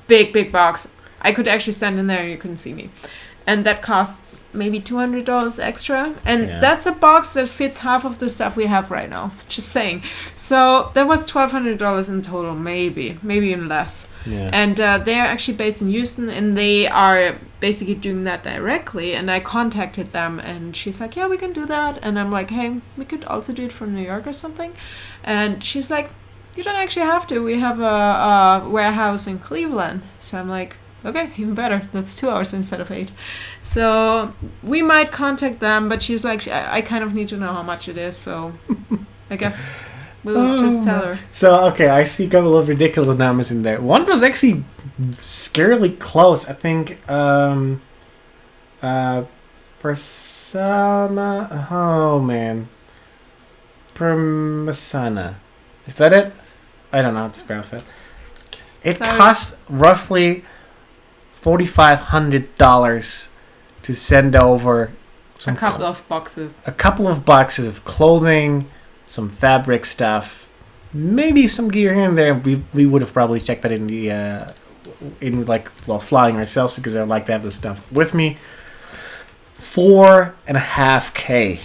big box. I could actually stand in there and you couldn't see me. And that cost maybe $200 extra, and Yeah. that's a box that fits half of the stuff we have right now. Just saying. So that was $1,200 in total, maybe even less. Yeah. And they're actually based in Houston, and they are basically doing that directly. And I contacted them, and she's like, yeah, we can do that. And I'm like, hey, we could also do it from New York or something. And she's like, you don't actually have to. We have a warehouse in Cleveland. So I'm like, okay, even better. That's 2 hours instead of 8. So we might contact them, but she's like, I kind of need to know how much it is. So I guess we'll just tell her. So, okay, I see a couple of ridiculous numbers in there. One was actually scarily close. I think, Persona... Oh, man. Permasana. Is that it? I don't know how to pronounce that. It cost roughly $4,500 to send over a couple of boxes. A couple of boxes of clothing, some fabric stuff, maybe some gear in there. We would have probably checked that in the flying ourselves, because I would like to have this stuff with me. $4,500.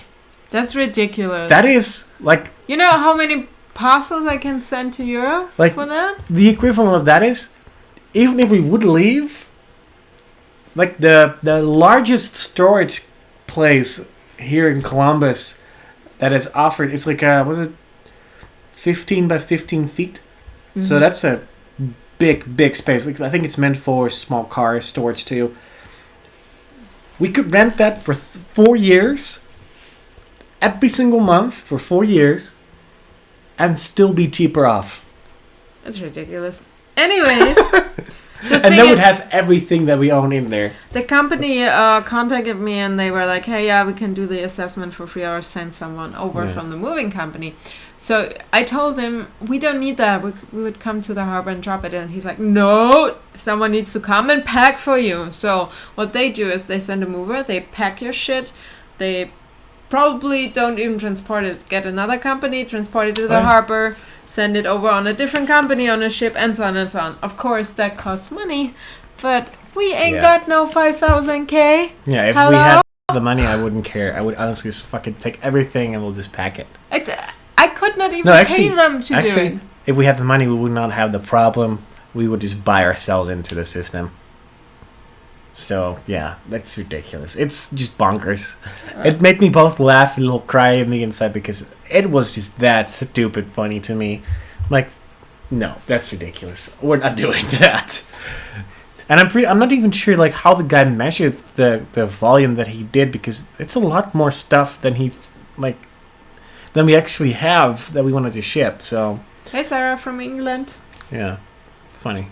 That's ridiculous. That is like, you know how many parcels I can send to Europe for that? The equivalent of that is, even if we would leave, like the largest storage place here in Columbus that is offered, it's like 15 by 15 feet. Mm-hmm. So that's a big space. Like, I think it's meant for small car storage too. We could rent that for 4 years, every single month for 4 years, and still be cheaper off. That's ridiculous. Anyways, and then would have everything that we own in there. The company contacted me, and they were like, hey, yeah, we can do the assessment for 3 hours, send someone over from the moving company. So I told him, we don't need that. We would come to the harbor and drop it. And he's like, no, someone needs to come and pack for you. So what they do is they send a mover, they pack your shit, they probably don't even transport it. Get another company, transport it to the harbor, send it over on a different company on a ship, and so on and so on. Of course, that costs money, but we ain't got no 5,000K. Yeah, if we had the money, I wouldn't care. I would honestly just fucking take everything and we'll just pack it. I could not even pay them to do it. If we had the money, we would not have the problem. We would just buy ourselves into the system. So, yeah, that's ridiculous. It's just bonkers. It made me both laugh and a little cry in the inside, because it was just that stupid funny to me. Like, no, that's ridiculous. We're not doing that. And I'm not even sure like how the guy measured the volume that he did, because it's a lot more stuff than than we actually have that we wanted to ship. So, hey, Sara from England. Yeah. Funny.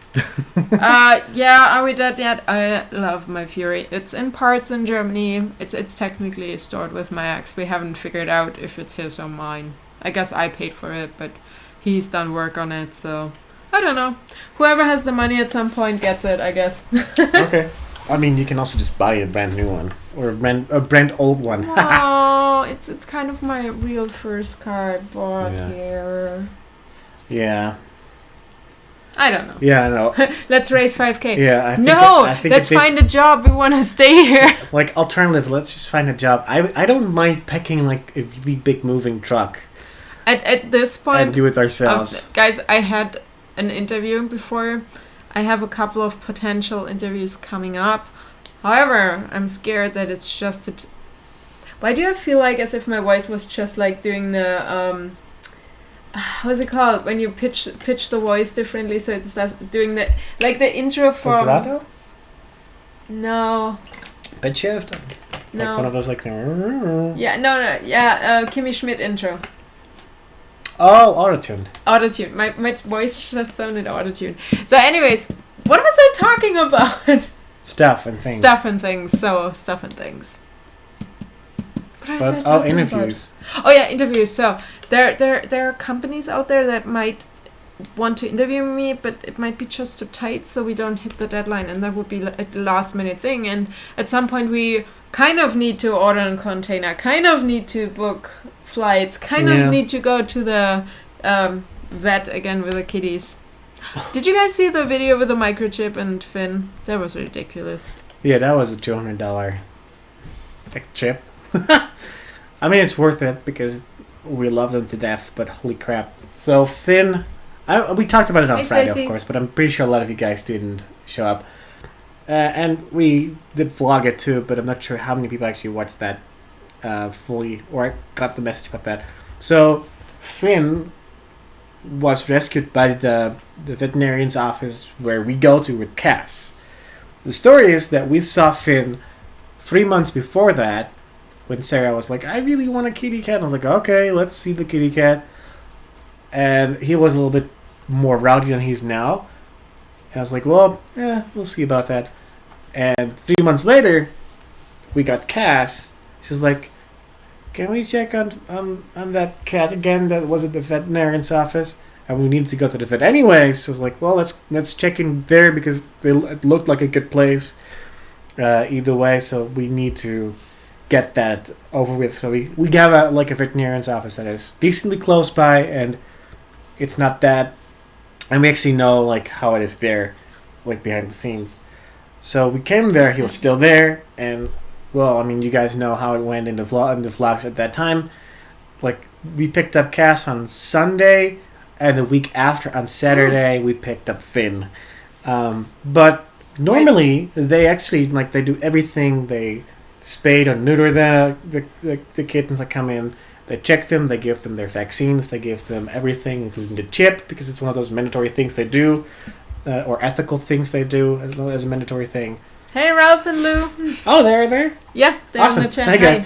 Are we dead yet? I love my Fury. It's in parts in Germany. It's technically stored with my ex. We haven't figured out if it's his or mine. I guess I paid for it, but he's done work on it, so I don't know. Whoever has the money at some point gets it, I guess. Okay. I mean, you can also just buy a brand new one or a brand old one. Oh, it's kind of my real first car I bought here. Yeah. I don't know. Yeah, I know. Let's raise 5K. Yeah, I think let's find a job. We want to stay here. Like, alternative, let's just find a job. I don't mind packing like a really big moving truck. At this point, and do it ourselves. Guys, I had an interview before. I have a couple of potential interviews coming up. However, I'm scared that it's just why do I feel like as if my voice was just like doing the what's it called when you pitch the voice differently, so it's doing the like the intro from vibrato? No. Pitch shift? No. Like one of those like Kimmy Schmidt intro. Oh, auto-tuned. Auto-tuned. My voice just sounded auto-tuned. So anyways, what was I talking about? Stuff and things. So stuff and things. Interviews. About? Oh yeah, interviews. So there are companies out there that might want to interview me, but it might be just too tight, so we don't hit the deadline, and that would be a last minute thing. And at some point, we kind of need to order a container, kind of need to book flights, kind of need to go to the vet again with the kitties. Did you guys see the video with the microchip and Finn? That was ridiculous. Yeah, that was a $200 a chip. I mean, it's worth it because we love them to death, but holy crap. So, Finn, we talked about it on Friday, Stacey. of course, but I'm pretty sure a lot of you guys didn't show up. And we did vlog it too, but I'm not sure how many people actually watched that fully, or I got the message about that. So, Finn was rescued by the veterinarian's office where we go to with Cass. The story is that we saw Finn 3 months before that, when Sarah was like, I really want a kitty cat. And I was like, okay, let's see the kitty cat. And he was a little bit more rowdy than he's now. And I was like, well, we'll see about that. And 3 months later, we got Cass. She's like, can we check on that cat again that was at the veterinarian's office? And we needed to go to the vet anyways. So I was like, well, let's check in there because it looked like a good place either way. So we need to get that over with. So we have a veterinarian's office that is decently close by, and it's not that, and we actually know how it is there, behind the scenes. So we came there, he was still there, and well, I mean, you guys know how it went in the vlogs at that time. We picked up Cass on Sunday, and the week after on Saturday we picked up Finn. But normally they actually they do everything. They spade or neuter the kittens that come in. They check them, they give them their vaccines, they give them everything, including the chip, because it's one of those mandatory things they do, or ethical things they do as a mandatory thing. Hey, Ralph and Lou. Oh, they're there? Yeah, they're awesome. on the chat. Hey,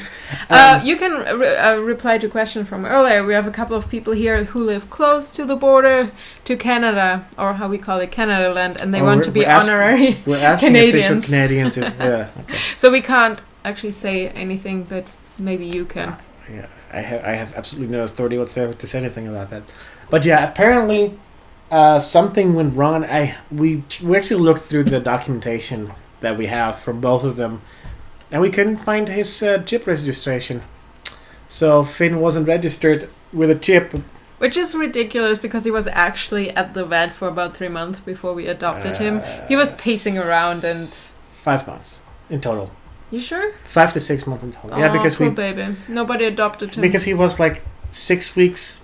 guys. You can reply to a question from earlier. We have a couple of people here who live close to the border to Canada, or how we call it, Canada land, and they want to be honorary we're asking Canadians. Official Canadians. Okay. So we can't actually say anything, but maybe you can. Yeah, I have absolutely no authority whatsoever to say anything about that. But yeah, apparently something went wrong. We actually looked through the documentation that we have from both of them, and we couldn't find his chip registration. So Finn wasn't registered with a chip. Which is ridiculous because he was actually at the vet for about 3 months before we adopted him. He was pacing around and... 5 months in total. You sure? 5 to 6 months in total. Oh, yeah, because poor baby. Nobody adopted him. Because he was 6 weeks.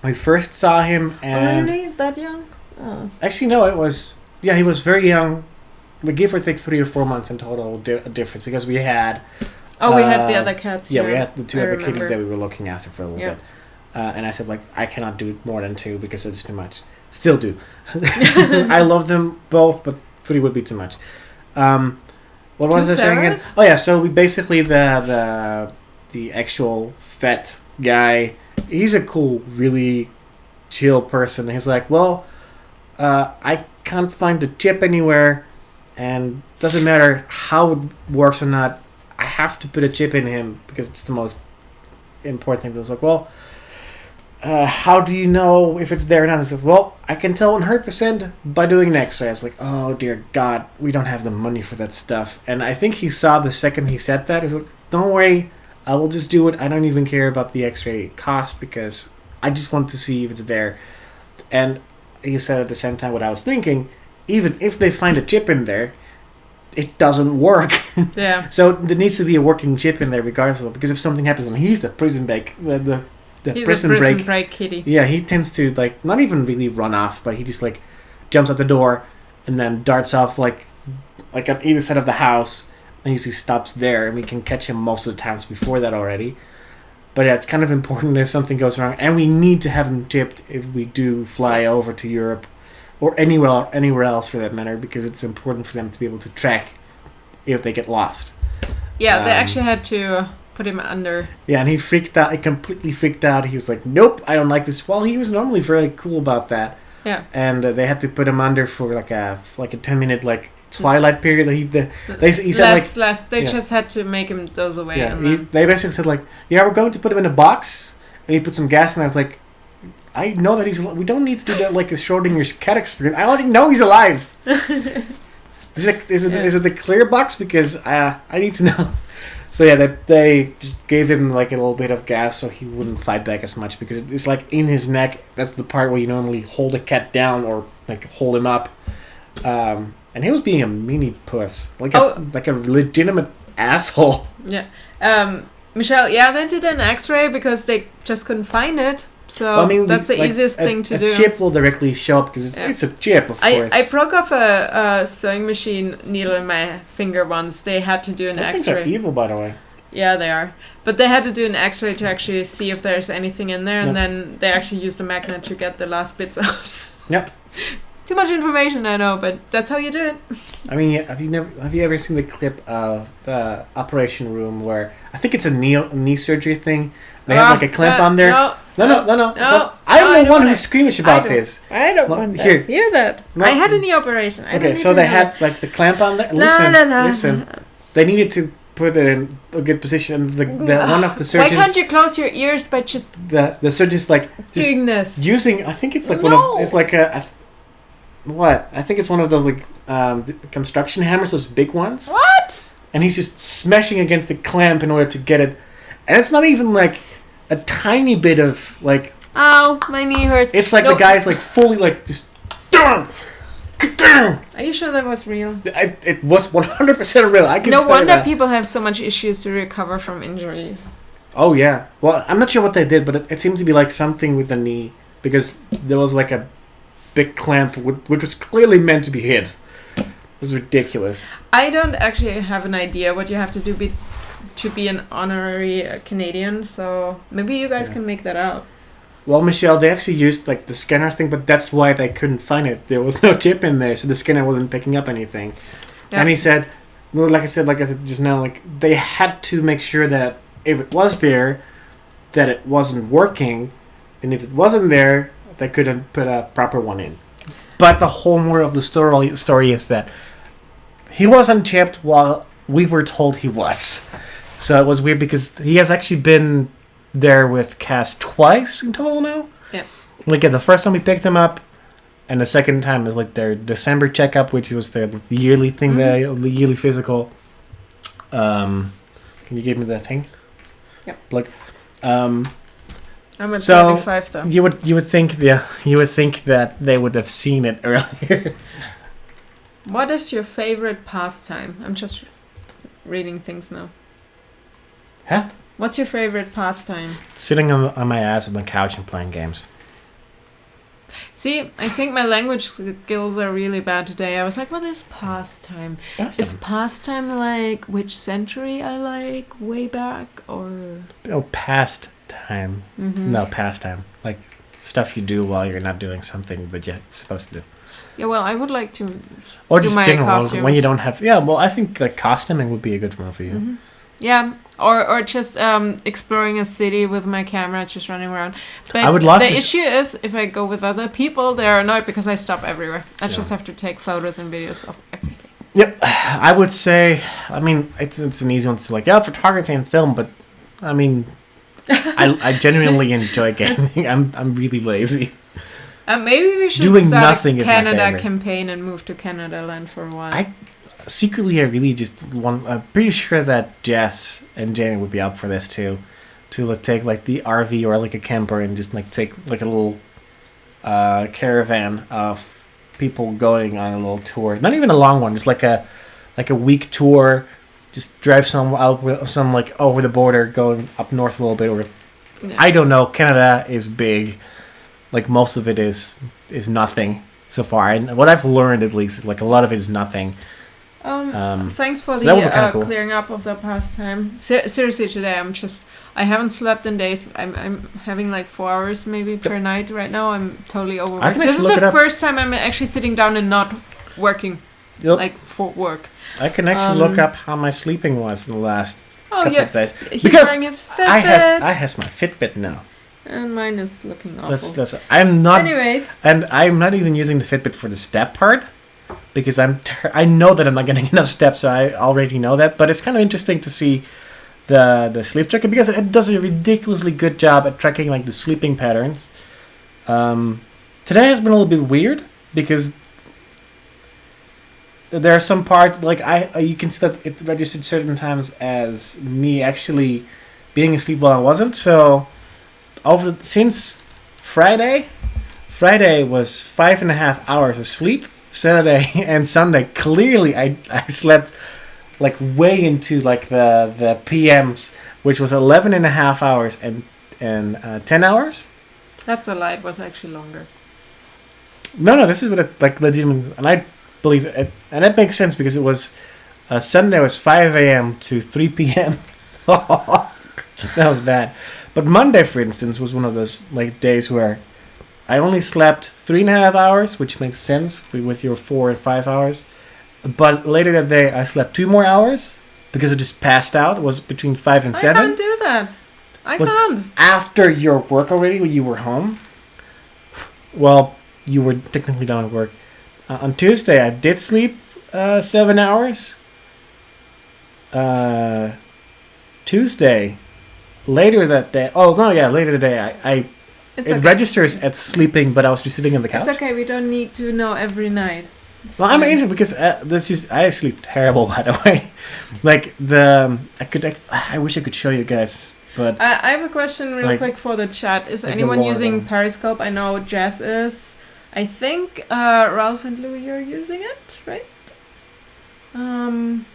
We first saw him and... Oh, really? That young? Oh. Actually, no, it was... Yeah, he was very young. We give or take 3 or 4 months in total difference because we had... Oh, we had the other cats. Yeah, we had the two other kitties that we were looking after for a little bit. And I said, I cannot do more than 2 because it's too much. Still do. I love them both, but 3 would be too much. What was I saying again? Oh, yeah, so we basically, the actual vet guy, he's a cool, really chill person. He's like, well, I can't find the chip anywhere, and doesn't matter how it works or not, I have to put a chip in him because it's the most important thing. I was like, well, how do you know if it's there or not? I said, well, I can tell 100% by doing an x-ray. I was like, oh dear God, we don't have the money for that stuff. And I think he saw the second he said that. He's like, don't worry, I will just do it. I don't even care about the x-ray cost because I just want to see if it's there. And he said at the same time what I was thinking, even if they find a chip in there, it doesn't work. Yeah. So there needs to be a working chip in there regardless of, because if something happens and he's the prison break, He's prison a prison break, break kitty. yeah, he tends to not even really run off, but he just jumps out the door and then darts off on either side of the house and usually stops there, and we can catch him most of the times before that already. But yeah, it's kind of important if something goes wrong, and we need to have him chipped if we do fly over to Europe or anywhere else for that matter, because it's important for them to be able to track if they get lost. Yeah, they actually had to put him under. Yeah, and he freaked out. He completely freaked out. He was like, nope, I don't like this. Well, he was normally very cool about that. Yeah. And they had to put him under for a 10-minute twilight period. He said less. They just had to make him doze away. Yeah, they basically said we're going to put him in a box, and he put some gas, and I was like, I know that we don't need to do that like a Schrodinger's cat experience. I already know he's alive. Is it the clear box? Because I need to know. So yeah, they just gave him a little bit of gas so he wouldn't fight back as much, because it's in his neck. That's the part where you normally hold a cat down or hold him up. And he was being a mini puss, a legitimate asshole. Yeah. Michelle, they did an X-ray because they just couldn't find it. So that's the easiest thing to do. A chip will directly show up because it's a chip, of course. I broke off a sewing machine needle in my finger once. They had to do an X-ray. Those things are evil, by the way. Yeah, they are. But they had to do an X-ray to actually see if there's anything in there, and then they actually used a magnet to get the last bits out. Yep. Too much information, I know, but that's how you do it. I mean, have you ever seen the clip of the operation room where I think it's a knee surgery thing? They have like a clamp on there. No. I'm the one who's squeamish about this. I don't want to hear that. I had a knee operation. Okay, so they had like the clamp on there. Listen. They needed to put it in a good position. The one of the surgeons. Why can't you close your ears by just the surgeons like just doing this? Using, I think it's like it's like what? I think it's one of those like construction hammers, those big ones. What? And he's just smashing against the clamp in order to get it. And it's not even like a tiny bit of like. Ow, my knee hurts. It's like the guy's like fully like just. Down. Are you sure that was real? It was 100% real. I can no tell wonder you that. People have so much issues to recover from injuries. Oh yeah. Well, I'm not sure what they did, but it seemed to be like something with the knee because there was like a big clamp which was clearly meant to be hit. It was ridiculous. I don't actually have an idea what you have to do to be an honorary Canadian, so maybe you guys can make that out. Well, Michelle, they actually used like the scanner thing, but that's why they couldn't find it. There was no chip in there, so the scanner wasn't picking up anything. Yeah. And he said, well, like I said just now, like they had to make sure that if it was there, that it wasn't working, and if it wasn't there, they couldn't put a proper one in. But the whole moral of the story is that he wasn't chipped while we were told he was. So it was weird because he has actually been there with Cass twice in total now. Yeah. Like the first time we picked him up, and the second time is like their December checkup, which was the yearly thing, the yearly physical. Can you give me that thing? Yep. Like, I'm at 35 though. You would think that they would have seen it earlier. What is your favorite pastime? I'm just reading things now. Huh? What's your favorite pastime? Sitting on my ass on the couch and playing games. See, I think my language skills are really bad today. I was like, what is pastime? Is pastime like which century I like? Way back or... Oh, past time. Mm-hmm. No, pastime. Like stuff you do while you're not doing something that you're supposed to do. Yeah, well, I would like to or do just my general, costumes. When you don't have... Yeah, well, I think like costuming would be a good one for you. Mm-hmm. Yeah, or just exploring a city with my camera, just running around. But I would love the issue is, if I go with other people, they're annoyed because I stop everywhere. I just have to take photos and videos of everything. Yep, I would say, I mean, it's an easy one to like, photography and film, but I mean, I genuinely enjoy gaming. I'm really lazy. Maybe we should doing start nothing a Canada is my favorite. Campaign and move to Canada land for a while. Secretly, I really just want... I'm pretty sure that Jess and Jamie would be up for this too. To take like the RV or like a camper and just like take like a little caravan of people going on a little tour. Not even a long one, just like a week tour. Just drive some like over the border, going up north a little bit. Or I don't know. Canada is big. Like most of it is nothing so far. And what I've learned at least is like a lot of it is nothing. Thanks for so the cool. clearing up of the pastime. Seriously, today I haven't slept in days. I'm having like 4 hours maybe per night right now. I'm totally overworked. This is the first time I'm actually sitting down and not working, like for work. I can actually look up how my sleeping was in the last couple of days. He's wearing his Fitbit. I has my Fitbit now. And mine is looking awful. I'm not. Anyways. And I'm not even using the Fitbit for the step part. Because I know that I'm not getting enough steps, so I already know that. But it's kind of interesting to see the sleep tracker because it does a ridiculously good job at tracking like the sleeping patterns. Today has been a little bit weird because there are some parts like you can see that it registered certain times as me actually being asleep while I wasn't. So since Friday was 5.5 hours of sleep. Saturday and Sunday, clearly I slept like way into like the PMs, which was 11 and a half hours and 10 hours. That's a lie. It was actually longer. No, this is what it's like legitimate, and I believe it, and it makes sense because it was Sunday was 5 a.m. to 3 p.m. That was bad. But Monday, for instance, was one of those like days where I only slept 3.5 hours, which makes sense with your 4 and 5 hours. But later that day, I slept 2 more hours because I just passed out. It was between 5 and 7. I can't do that. I can't. After your work already, when you were home. Well, you were technically done with work. On Tuesday, I did sleep 7 hours. Tuesday, later that day. Oh no, yeah, later that day. It okay. Registers as sleeping, but I was just sitting on the couch. It's okay. We don't need to know every night. Well, I'm amazing because I sleep terrible, by the way. Like I wish I could show you guys, but I have a question real quick for the chat. Is anyone using Periscope? I know Jess is. I think Ralph and Lou, you're using it, right? I'm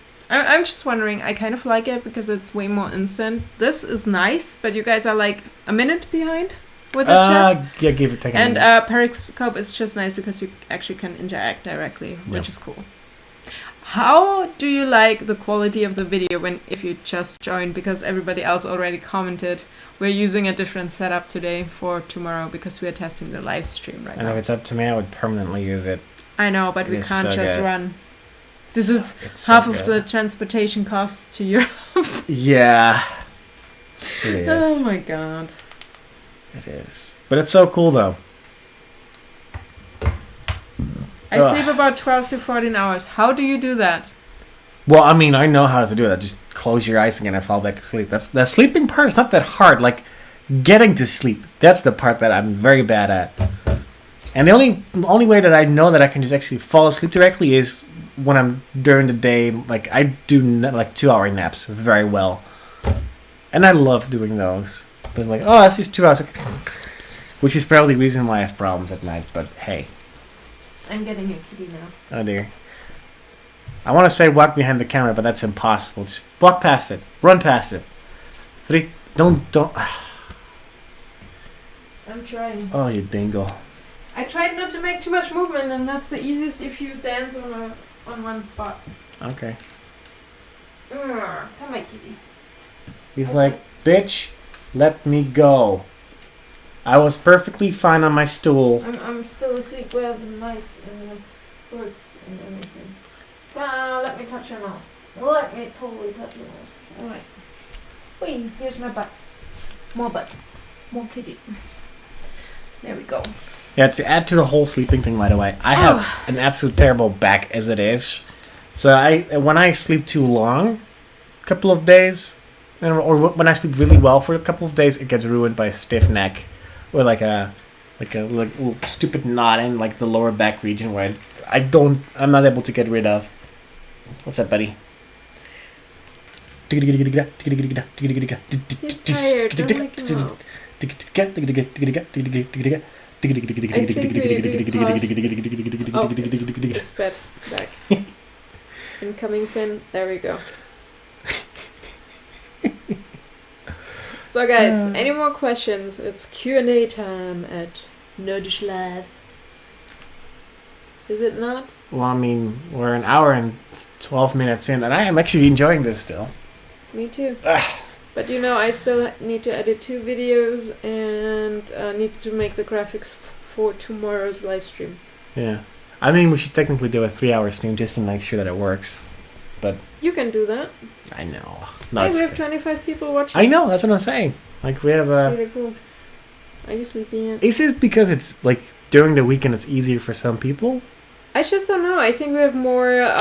just wondering. I kind of like it because it's way more instant. This is nice, but you guys are like a minute behind with the chat. Yeah, give it a second. And Periscope is just nice because you actually can interact directly, which is cool. How do you like the quality of the video if you just joined? Because everybody else already commented. We're using a different setup today for tomorrow because we are testing the live stream right now. And if it's up to me, I would permanently use it. I know, but we can't just run. This is half of the transportation costs to Europe. Yeah. It is. Oh my god. It is. But it's so cool though. I sleep about 12 to 14 hours. How do you do that? Well, I mean, I know how to do that. Just close your eyes again and fall back asleep. The sleeping part is not that hard. Like, getting to sleep. That's the part that I'm very bad at. And the only way that I know that I can just actually fall asleep directly is when I'm during the day. Like, I do like 2-hour naps very well. And I love doing those. But it's like, oh, that's just 2 hours. Which is probably the reason why I have problems at night. But hey. I'm getting a kitty now. Oh dear. I want to say walk behind the camera, but that's impossible. Just walk past it. Run past it. 3. Don't. I'm trying. Oh, you dingle. I tried not to make too much movement, and that's the easiest if you dance on one spot. Okay. Come on, kitty. He's like, bitch, let me go. I was perfectly fine on my stool. I'm still asleep with the mice and the birds and everything. Let me touch your nose. Let me totally touch your nose. Alright. Wait, here's my butt. More butt. More kitty. There we go. Yeah, to add to the whole sleeping thing, by the way, I have an absolute terrible back as it is. So when I sleep too long, a couple of days, or when I sleep really well for a couple of days, it gets ruined by a stiff neck. Or like a little stupid knot in like the lower back region where I'm not able to get rid of. What's that, buddy? He's tired. Don't wake him up. It's bad. Back. Incoming fin. There we go. So guys, any more questions? It's Q&A time at Nerdish Live. Is it not? Well, I mean, we're an hour and 12 minutes in, and I am actually enjoying this still. Me too. But I still need to edit 2 videos and need to make the graphics for tomorrow's live stream. Yeah. I mean, we should technically do a 3-hour stream just to make sure that it works. But you can do that. I know. Hey, we have 25 people watching. I know, that's what I'm saying. Like, we have That's really cool. Are you sleeping yet? Is this because it's, like, during the weekend it's easier for some people? I just don't know. I think we have more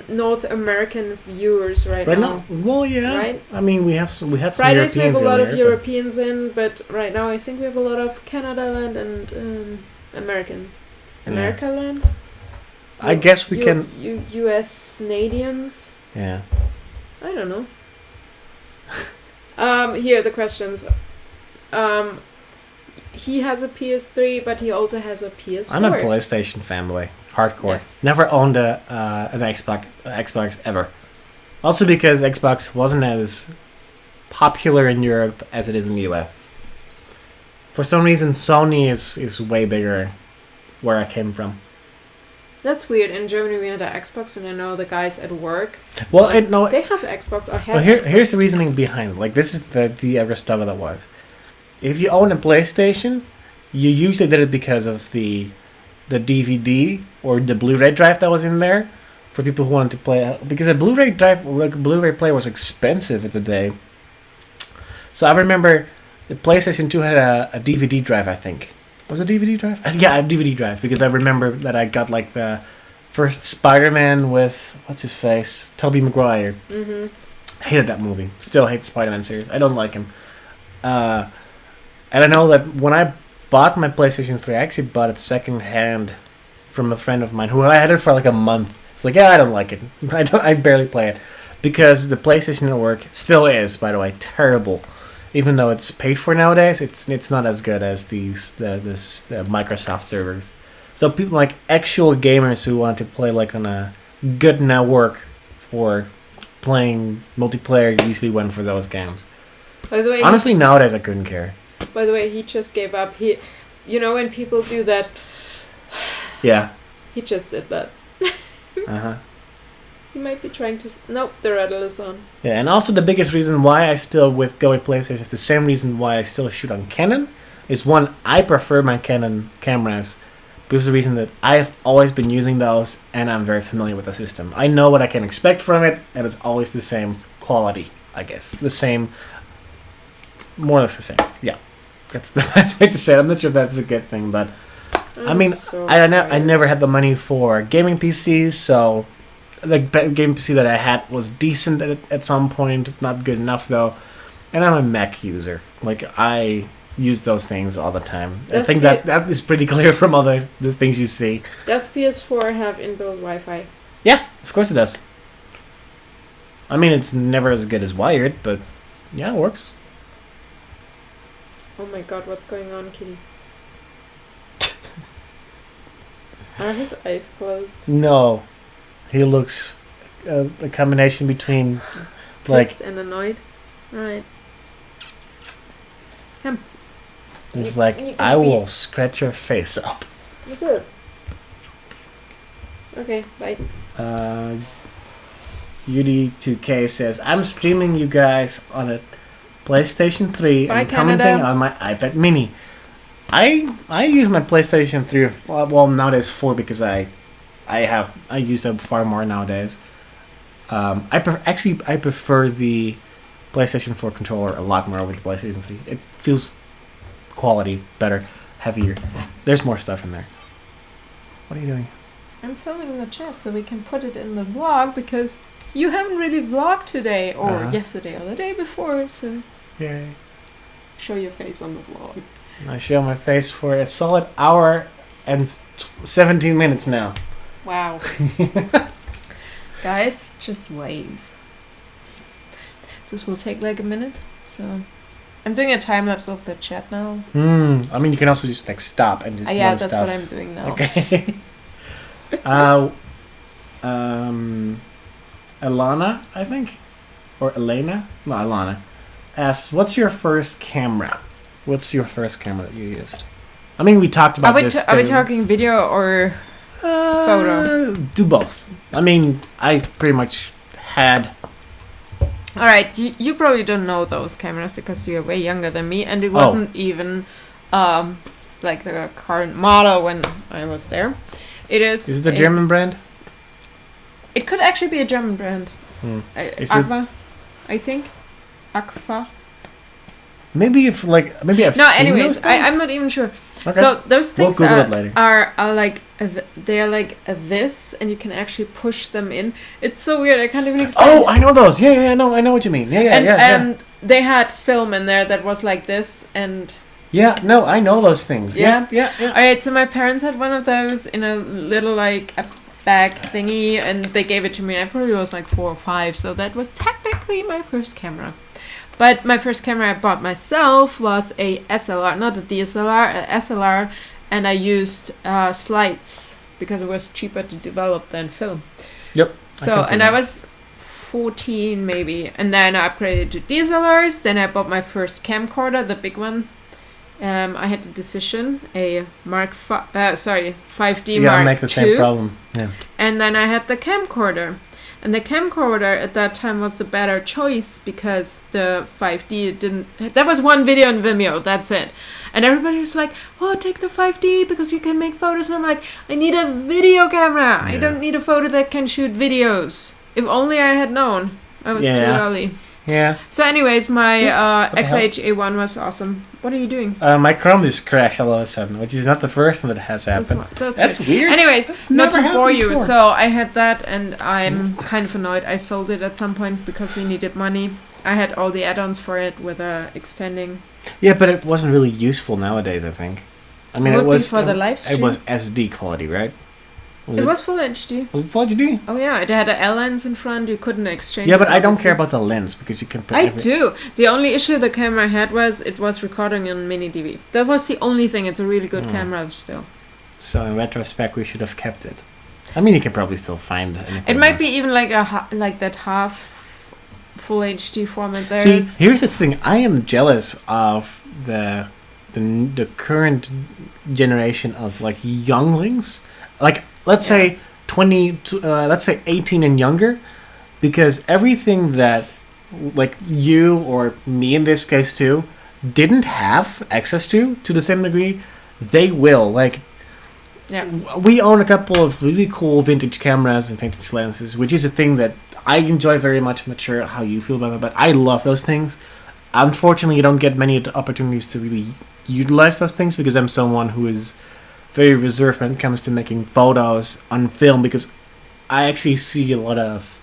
North American viewers right now. Well, yeah. Right? I mean, we have some Fridays Europeans we have a lot of here, Europeans in, but right now I think we have a lot of Canada land and Americans. America land? I guess we can... US Canadians? Yeah. I don't know. Here are the questions. He has a PS3, but he also has a PS4. I'm a PlayStation fanboy. Hardcore. Yes. Never owned an Xbox ever. Also because Xbox wasn't as popular in Europe as it is in the US. For some reason, Sony is way bigger where I came from. That's weird. In Germany, we had an Xbox, and I know the guys at work. Well, no. They have Xbox or have. Well, here's the reasoning behind it. Like, this is the ever struggle that was. If you own a PlayStation, you usually did it because of the DVD or the Blu-ray drive that was in there for people who wanted to play. Because a Blu-ray drive, like a Blu-ray player, was expensive at the day. So I remember the PlayStation 2 had a DVD drive, I think. Was it a DVD drive? Yeah, a DVD drive, because I remember that I got like the first Spider-Man with, what's his face? Tobey Maguire. Mm-hmm. Hated that movie. Still hate the Spider-Man series. I don't like him. And I know that when I bought my PlayStation 3, I actually bought it second hand from a friend of mine who I had it for like a month. It's like, yeah, I don't like it. I barely play it. Because the PlayStation Network still is, by the way, terrible. Even though it's paid for nowadays, it's not as good as the Microsoft servers. So people like actual gamers who want to play like on a good network for playing multiplayer usually went for those games. By the way, honestly, nowadays I couldn't care. By the way, he just gave up. When people do that. Yeah. He just did that. Uh-huh. He might be trying to... Nope, the rattle is on. Yeah, and also the biggest reason why I still go with PlayStation is the same reason why I still shoot on Canon. Is one, I prefer my Canon cameras because of the reason that I've always been using those and I'm very familiar with the system. I know what I can expect from it, and it's always the same quality, I guess. The same... More or less the same. Yeah. That's the best way to say it. I'm not sure if that's a good thing, but... I mean, I never had the money for gaming PCs, so... The game PC that I had was decent at some point, not good enough though. And I'm a Mac user. Like, I use those things all the time. I think that is pretty clear from all the things you see. Does PS4 have inbuilt Wi-Fi? Yeah, of course it does. I mean, it's never as good as wired, but yeah, it works. Oh my god, what's going on, kitty? Are his eyes closed? No. He looks a combination between pissed and annoyed. Alright. Come. He's like, I will scratch your face up. You do. Okay, bye. UD2K says, I'm streaming you guys on a PlayStation 3 Bye, and commenting Canada. on my iPad mini. I use my PlayStation 3, well nowadays 4 because I use them far more nowadays. I prefer the PlayStation 4 controller a lot more over the PlayStation 3. It feels quality better, heavier. There's more stuff in there. What are you doing? I'm filming the chat so we can put it in the vlog because you haven't really vlogged today or yesterday or the day before, so yay. Show your face on the vlog. I show my face for a solid hour and 17 minutes now. Wow. Guys, just wave. This will take like a minute, so I'm doing a time lapse of the chat now. I mean, you can also just like stop and just yeah, that's stuff. what I'm doing now. Okay. Alana, I think, or Elena? No, Alana asks, "What's your first camera? What's your first camera that you used?" I mean, we talked about this. Are we talking video or photo? Do both. I mean, I pretty much had. All right, you probably don't know those cameras because you're way younger than me, and it wasn't even like the current model when I was there. It is. Is it a German brand? It could actually be a German brand. Aqua, I think. Aqua. Maybe I've No, seen anyways, those things? I'm not even sure. Okay. So those things Google it later. are like they're like this, and you can actually push them in. It's so weird. I can't even explain. Oh, I know those. Yeah, I know what you mean. And they had film in there that was like this, and yeah, no, I know those things. Yeah. All right, so my parents had one of those in a little like a bag thingy, and they gave it to me. I probably was like 4 or 5, so that was technically my first camera. But my first camera I bought myself was a SLR, not a DSLR, a SLR, and I used slides because it was cheaper to develop than film. Yep. So, and I was 2014 maybe, and then I upgraded to DSLRs. Then I bought my first camcorder, the big one. I had the Decision, a 5D Mark I make the II. same problem. Yeah. And then I had the camcorder. And the camcorder at that time was the better choice because the 5D didn't... There was one video on Vimeo, that's it. And everybody was like, oh, take the 5D because you can make photos. And I'm like, I need a video camera. I don't need a photo that can shoot videos. If only I had known. I was too early. Yeah. So anyways, my XH-A1 was awesome. What are you doing? My Chrome just crashed all of a sudden, which is not the first one that has happened. That's weird. Anyways, that's not to bore you. Before. So I had that, and I'm kind of annoyed. I sold it at some point because we needed money. I had all the add-ons for it with extending. Yeah, but it wasn't really useful nowadays, I think. I mean, it was for the live stream. It was SD quality, right? It was full HD. Was it full HD? Oh yeah, it had an L lens in front. You couldn't exchange. Yeah, but I don't care about the lens because you can. I do. The only issue the camera had was it was recording on mini DV. That was the only thing. It's a really good camera still. So in retrospect, we should have kept it. I mean, you can probably still find it. It might be even like that half full HD format there. See, here's the thing. I am jealous of the current generation of like younglings. Like, let's say 20, let's say 18 and younger, because everything that like you or me in this case too didn't have access to the same degree, they will. Like, we own a couple of really cool vintage cameras and vintage lenses, which is a thing that I enjoy very much. I'm not sure how you feel about it, but I love those things. Unfortunately, you don't get many opportunities to really utilize those things because I'm someone who is very reserved when it comes to making photos on film, because I actually see a lot of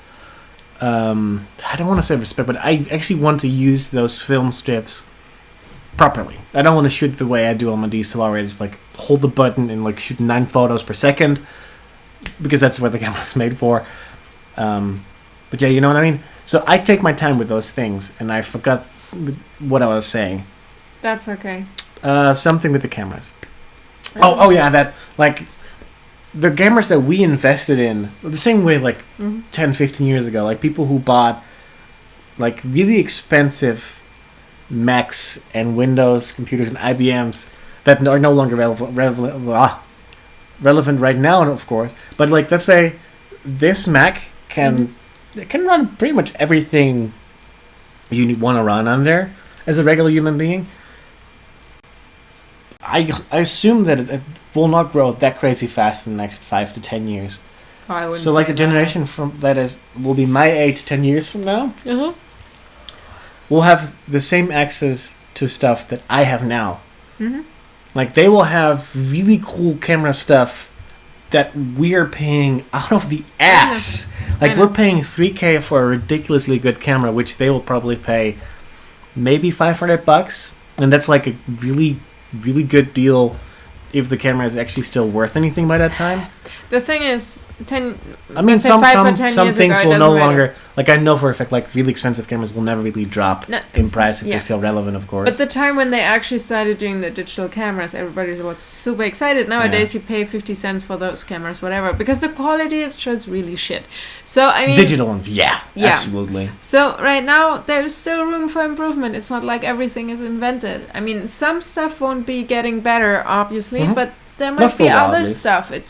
I don't want to say respect, but I actually want to use those film strips properly. I don't want to shoot the way I do on my DSLR, where I just like hold the button and like shoot 9 photos per second, because that's what the camera's made for. But yeah, you know what I mean? So I take my time with those things, and I forgot what I was saying. That's okay. Something with the cameras. Oh yeah, that, like, the cameras that we invested in, the same way, like, 10, 15 years ago, like, people who bought, like, really expensive Macs and Windows computers and IBMs that are no longer relevant right now, of course, but, like, let's say this Mac can run pretty much everything you want to run on there as a regular human being. I assume that it will not grow that crazy fast in the next 5 to 10 years. Oh, I wouldn't so, like, say the generation from that will be my age 10 years from now. Will have the same access to stuff that I have now. Like, they will have really cool camera stuff that we're paying out of the ass. Like, we're paying $3,000 for a ridiculously good camera, which they will probably pay maybe $500, and that's like a really good deal if the camera is actually still worth anything by that time. The thing is, some things will no longer, like, I know for a fact, like, really expensive cameras will never really drop in price if they're still relevant, of course. But the time when they actually started doing the digital cameras, everybody was super excited. Nowadays, you pay 50 cents for those cameras, whatever, because the quality is just really shit. So, I mean, digital ones, absolutely. So right now, there's still room for improvement. It's not like everything is invented. I mean, some stuff won't be getting better, obviously, but there might be other stuff. It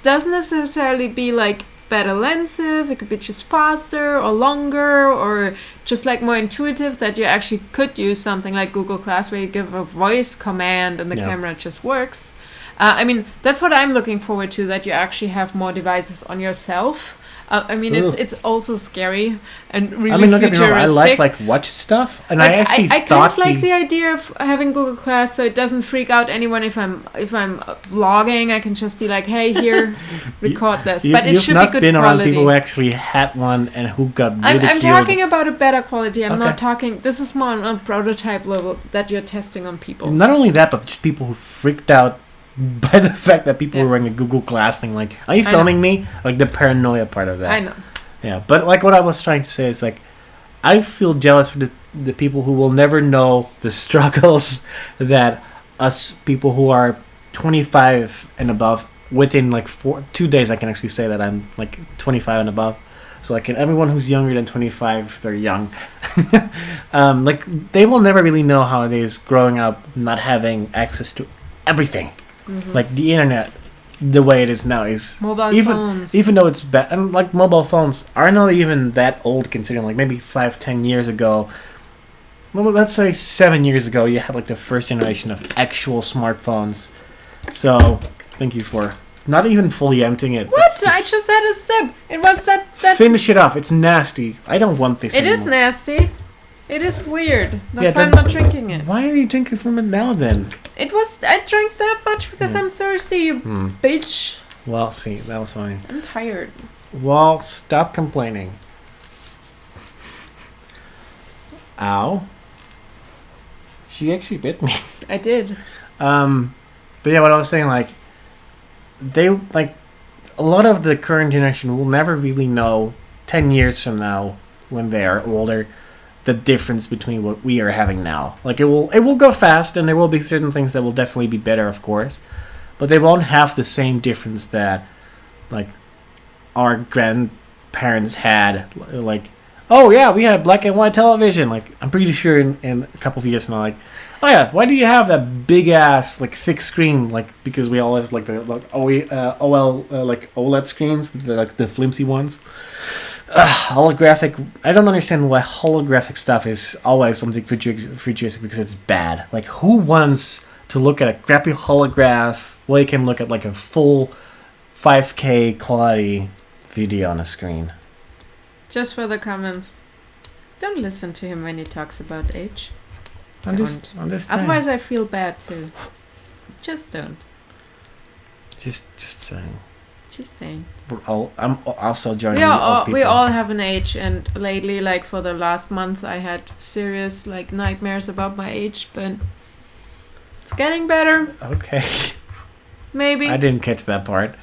doesn't necessarily be like better lenses. It could be just faster or longer, or just like more intuitive, that you actually could use something like Google Glass where you give a voice command and the camera just works. I mean, that's what I'm looking forward to, that you actually have more devices on yourself. I mean, it's also scary and really futuristic. I like watch stuff, and I actually I kind of like the idea of having Google Glass, so it doesn't freak out anyone if I'm vlogging. I can just be like, "Hey, here, record this." But it should be good quality. You've not been around people who actually had one and who got ridiculed. I'm talking about a better quality. I'm not talking. This is more on a prototype level that you're testing on people. Not only that, but just people who freaked out by the fact that people were wearing a Google Glass thing. Like, are you filming me? Like, the paranoia part of that. I know. Yeah, but like what I was trying to say is, like, I feel jealous for the people who will never know the struggles that us people who are 25 and above, within like 2 days I can actually say that I'm like 25 and above, So like everyone who's younger than 25, they're young. Like they will never really know how it is growing up not having access to everything. Like the internet, the way it is now is Mobile phones. Even though it's bad, and like mobile phones are not even that old considering like maybe 5-10 years ago. Well, let's say 7 years ago, you had like the first generation of actual smartphones. So, thank you for not even fully emptying it. What? I just had a sip. It was that. Finish it off. It's nasty. I don't want this It anymore. is nasty. It is weird. That's Yeah, why I'm not drinking it. Why are you drinking from it now then? I drank that much because I'm thirsty, you bitch. Well, see, that was funny. I'm tired. Well, stop complaining. Ow. She actually bit me. I did. But yeah, what I was saying, like, they, like, a lot of the current generation will never really know 10 years from now, when they are older, the difference between what we are having now. Like, it will go fast, and there will be certain things that will definitely be better, of course, but they won't have the same difference that, like, our grandparents had. Like, oh yeah, we had black and white television. Like, I'm pretty sure in a couple of years from now, like, oh yeah, why do you have that big ass like thick screen? Like, because we always like the like OLED screens, the flimsy ones. Holographic. I don't understand why holographic stuff is always something futuristic because it's bad. Like, who wants to look at a crappy holograph? Well, you can look at like a full 5K quality video on a screen. Just for the comments. Don't listen to him when he talks about age. I'm just saying. Otherwise, I feel bad too. Just don't. Just saying. Just saying. I'm also joining. We all have an age, and lately, like for the last month, I had serious like nightmares about my age, but it's getting better. Okay. Maybe. I didn't catch that part.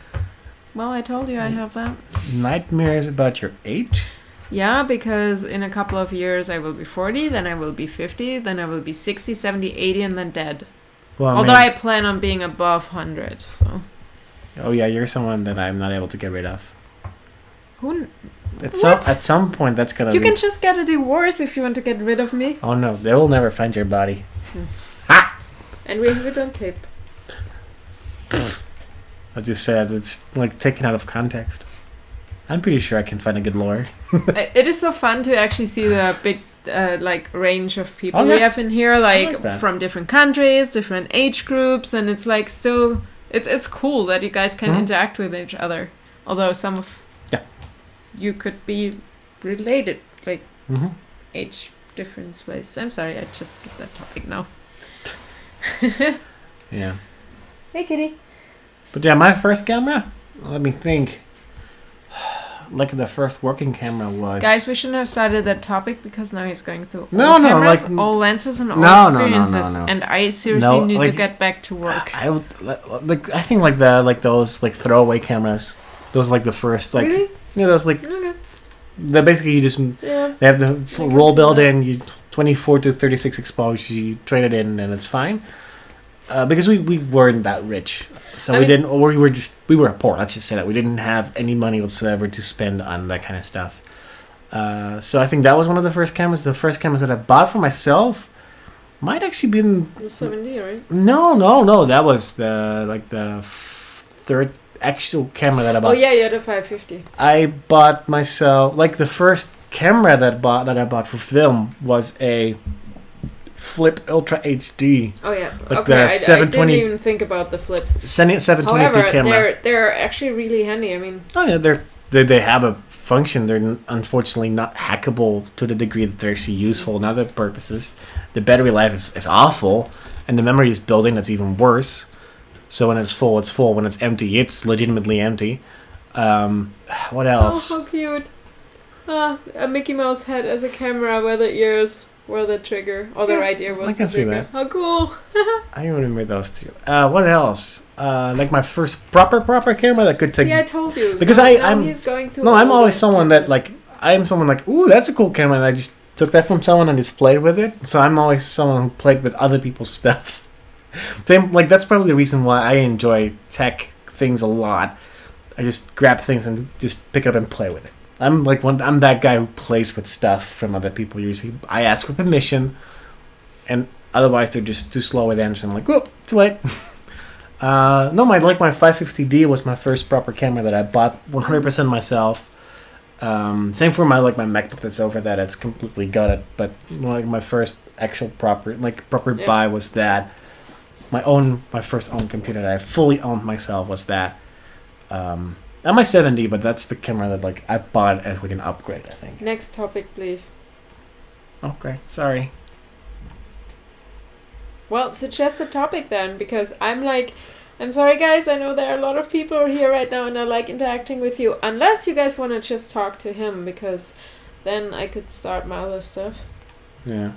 Well, I told you I have that. Nightmares about your age? Yeah, because in a couple of years I will be 40, then I will be 50, then I will be 60, 70, 80, and then dead. Well, although I plan on being above 100, so... Oh yeah, you're someone that I'm not able to get rid of. At some point that's gonna You can just get a divorce if you want to get rid of me. Oh no, they will never find your body. Ha! And we have it on tape. I just said it's like taken out of context. I'm pretty sure I can find a good lawyer. It is so fun to actually see the big like range of people Oh, yeah. we have in here, like that. from different countries, different age groups, and it's like still it's cool that you guys can interact with each other. Although some of you could be related, like age difference ways. I'm sorry, I just skipped that topic now. Yeah. Hey, kitty. But yeah, my first camera. Let me think. Like the first working camera was. Guys, we shouldn't have started that topic because now he's going through No, all no, cameras, like- all lenses, and all No, experiences. no. And I seriously No, need like- to get back to work. I would like. I think like those like throwaway cameras. Those are like the first like. Really? Yeah, those like. Okay. They basically you just Yeah. they have the can roll see build that. in. You 24 to 36 exposure. You trade it in and it's fine. Because we weren't that rich, so I we mean- didn't. Or we were poor. Let's just say that we didn't have any money whatsoever to spend on that kind of stuff. So I think that was one of the first cameras. The first cameras that I bought for myself might actually been The 70, right? no. That was the third actual camera that I bought. Oh yeah, you had a 550. I bought myself like the first camera that I bought for film was a Flip Ultra HD. Oh yeah. Like okay, the I 720 didn't even think about the flips. 720p However, camera. they're actually really handy. I mean, Oh yeah, they have a function. They're unfortunately not hackable to the degree that they're actually useful in other purposes. The battery life is awful, and the memory is building. That's even worse. So when it's full, it's full. When it's empty, it's legitimately empty. What else? oh how cute. A Mickey Mouse head as a camera where the ears were the trigger, or the right ear was I can the see trigger. that. How cool. I remember those two. What else? Like my first proper camera that could take. See, I told you. Because now I'm he's going through No, I'm all always the someone that cameras. I'm someone like, ooh, that's a cool camera, and I just took that from someone and just played with it. So I'm always someone who played with other people's stuff. Same, like that's probably the reason why I enjoy tech things a lot. I just grab things and just pick it up and play with it. I'm I'm that guy who plays with stuff from other people. Usually, I ask for permission, and otherwise they're just too slow with answers. I'm like, whoop, too late. No, my 550D was my first proper camera that I bought 100% myself. Same for my MacBook that's over that. It's completely gutted. But my first actual proper buy was that. My first own computer that I fully owned myself was that. Not my 70, but that's the camera that I bought as an upgrade, I think. Next topic, please. Okay, sorry. Well, suggest a topic then, because I'm sorry guys, I know there are a lot of people here right now and I like interacting with you. Unless you guys want to just talk to him, because then I could start my other stuff. Yeah.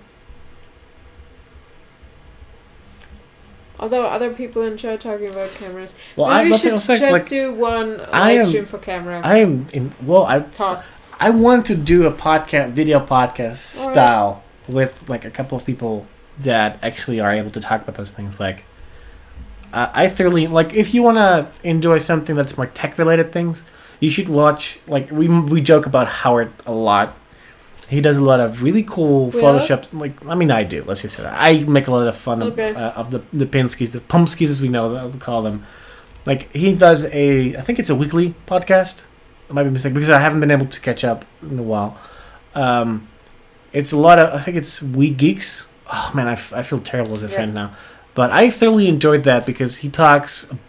Although other people enjoy talking about cameras. Well, maybe we should just do one live stream for camera. I want to do a video podcast style with a couple of people that actually are able to talk about those things. I thoroughly if you want to enjoy something that's more tech related things, you should watch. We joke about Howard a lot. He does a lot of really cool Photoshop. I do. Let's just say that. I make a lot of fun of the Pinskis, the Pumpskis as we know we call them. He does I think it's a weekly podcast. I might be mistaken because I haven't been able to catch up in a while. It's a lot of, I think it's We Geeks. Oh man, I feel terrible as a friend now. But I thoroughly enjoyed that because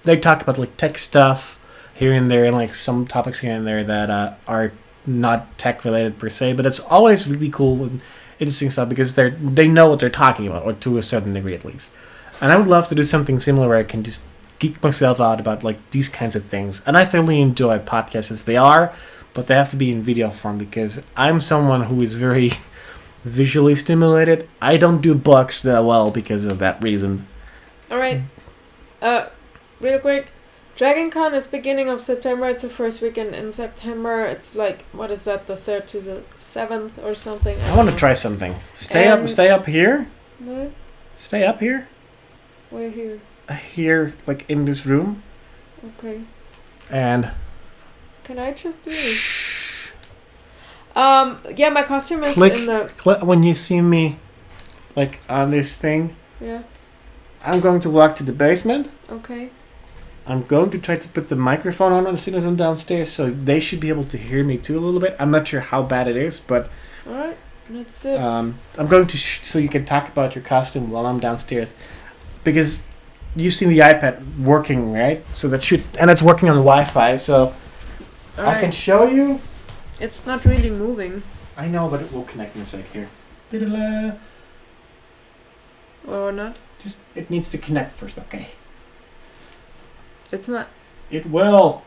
they talk about tech stuff here and there and some topics here and there that are not tech related per se, but it's always really cool and interesting stuff because they know what they're talking about, or to a certain degree at least. And I would love to do something similar where I can just geek myself out about these kinds of things. And I thoroughly enjoy podcasts as they are, but they have to be in video form because I'm someone who is very visually stimulated. I don't do books that well because of that reason. All right. Real quick. Dragon Con is beginning of September. It's the first weekend in September. It's what is that, the 3rd to the 7th or something? I want to try something. Stay up here? What? Stay up here? Where here? Here, in this room. Okay. And... Can I just leave? My costume is in the... Click when you see me, on this thing. Yeah. I'm going to walk to the basement. Okay. I'm going to try to put the microphone on as soon as I'm downstairs, so they should be able to hear me too a little bit. I'm not sure how bad it is, but... Alright, let's do it. I'm going to... so you can talk about your costume while I'm downstairs. Because you've seen the iPad working, right? So that should... And it's working on Wi-Fi, so... Right. I can show you. It's not really moving. I know, but it will connect in a sec here. Da-da-da. Or not? Just... It needs to connect first, okay? It's not. It will.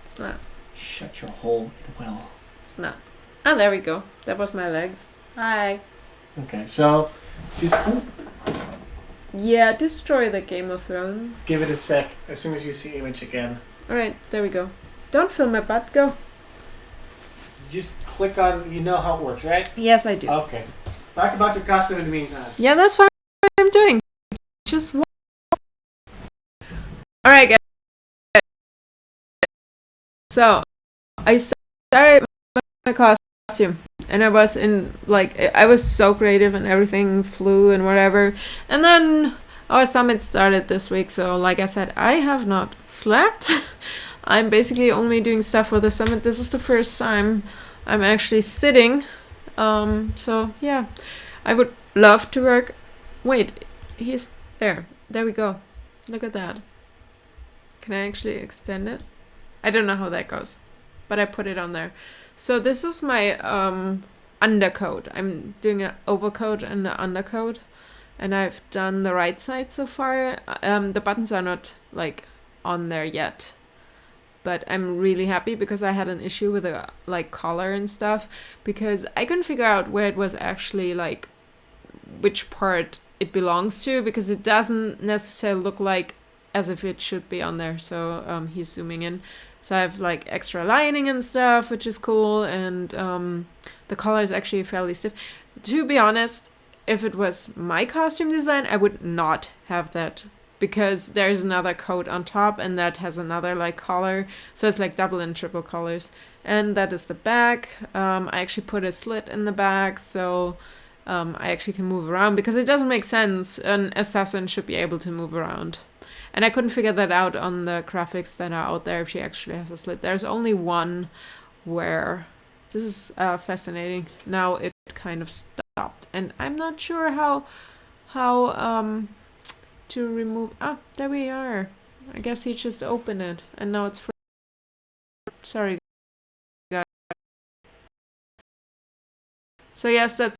It's not. Shut your hole. It will. It's not. Ah, there we go. That was my legs. Hi. Okay, so just destroy the Game of Thrones. Give it a sec. As soon as you see image again. All right, there we go. Don't film my butt. Go. Just click on. You know how it works, right? Yes, I do. Okay. Talk about your costume in the meantime. Yeah, that's what I'm doing. Just. All right, guys. So, I started my costume, and I was I was so creative and everything flew and whatever. And then our summit started this week, so like I said, I have not slept. I'm basically only doing stuff for the summit. This is the first time I'm actually sitting. So, yeah, I would love to work. Wait, he's there. There we go. Look at that. Can I actually extend it? I don't know how that goes, but I put it on there. So this is my undercoat. I'm doing an overcoat and an undercoat, and I've done the right side so far. The buttons are not on there yet, but I'm really happy because I had an issue with the collar and stuff because I couldn't figure out where it was actually which part it belongs to because it doesn't necessarily look as if it should be on there. So he's zooming in. So I have extra lining and stuff, which is cool. And the collar is actually fairly stiff. To be honest, if it was my costume design, I would not have that because there's another coat on top and that has another like collar, so it's like double and triple colors. And that is the back. I actually put a slit in the back so I actually can move around, because it doesn't make sense. An assassin should be able to move around. And I couldn't figure that out on the graphics that are out there if she actually has a slit. There's only one where this is fascinating. Now it kind of stopped, and I'm not sure how to remove. Ah, there we are. I guess he just opened it, and now it's free. Sorry, guys. So yes, that's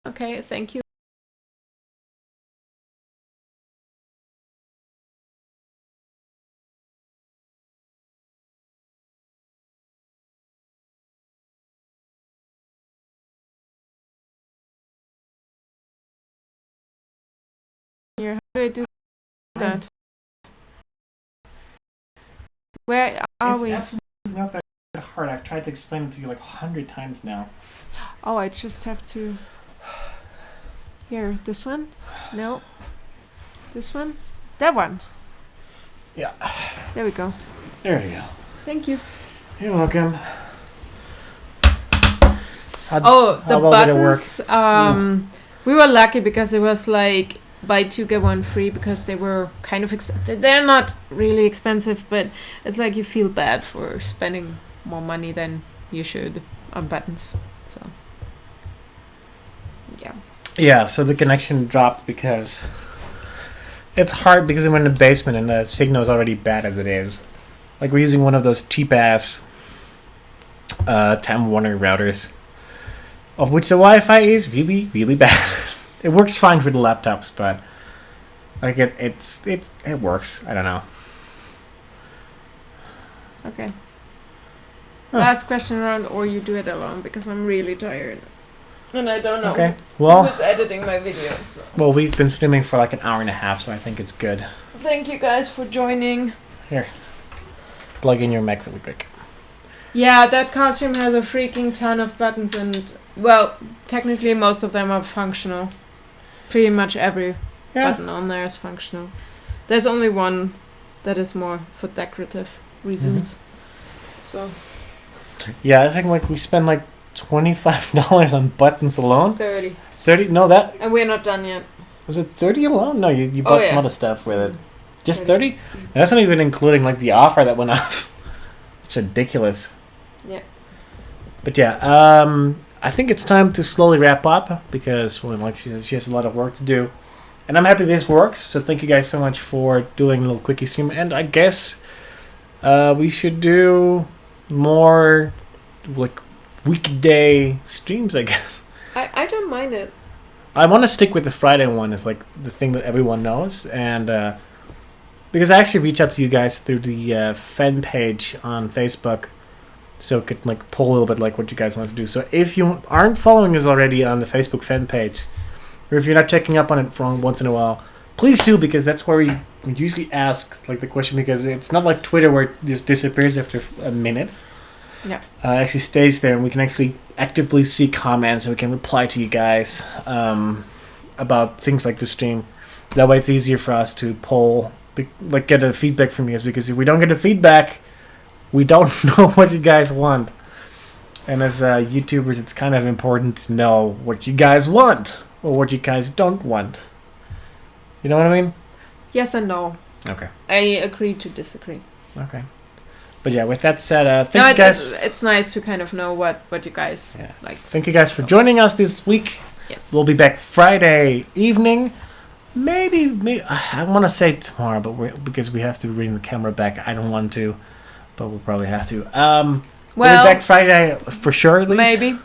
okay. Thank you. Here, how do I do that? Where are we? It's absolutely not that hard. I've tried to explain it to you like 100 times now. Oh, I just have to. Here, this one? No. This one? That one. Yeah. There we go. There you go. Thank you. You're welcome. The buttons. We were lucky because it was like buy two get one free, because they were kind of expensive. They're not really expensive, but it's like you feel bad for spending more money than you should on buttons. So yeah. Yeah, so the connection dropped because it's hard because I'm in the basement and the signal is already bad as it is. Like, we're using one of those cheap ass Time Warner routers, of which the Wi-Fi is really, really bad. It works fine for the laptops, but like it works. I don't know. Okay. Last question round, or you do it alone, because I'm really tired. And I don't know who's editing my videos. So. Well, we've been streaming for like an hour and a half, so I think it's good. Thank you guys for joining. Here. Plug in your Mac really quick. Yeah, that costume has a freaking ton of buttons, and, well, technically most of them are functional. Pretty much every button on there is functional. There's only one that is more for decorative reasons. So. Yeah, I think like we spend like $25 on buttons alone. 30. 30? No, that. And we're not done yet. Was it 30 alone? No, you bought some other stuff with it. Just 30? That's not even including like the offer that went off. It's ridiculous. Yeah. But yeah, I think it's time to slowly wrap up, because she has a lot of work to do. And I'm happy this works, so thank you guys so much for doing a little quickie stream. And I guess we should do more like weekday streams, I guess. I don't mind it. I want to stick with the Friday one as like the thing that everyone knows, and because I actually reached out to you guys through the fan page on Facebook, so it could like pull a little bit like what you guys want to do. So if you aren't following us already on the Facebook fan page, or if you're not checking up on it from once in a while, please do, because that's where we usually ask like the question, because it's not like Twitter where it just disappears after a minute. Yeah. It actually stays there, and we can actually actively see comments, and we can reply to you guys about things like the stream. That way it's easier for us to poll, like get a feedback from you guys, because if we don't get a feedback, we don't know what you guys want. And as YouTubers, it's kind of important to know what you guys want or what you guys don't want. You know what I mean? Yes and no. Okay. I agree to disagree. Okay. But yeah, with that said, thank you guys. It's nice to kind of know what you guys like. Thank you guys for joining us this week. Yes. We'll be back Friday evening. Maybe I want to say tomorrow, but because we have to bring the camera back, I don't want to, but we'll probably have to. We'll be back Friday for sure, at least. Maybe.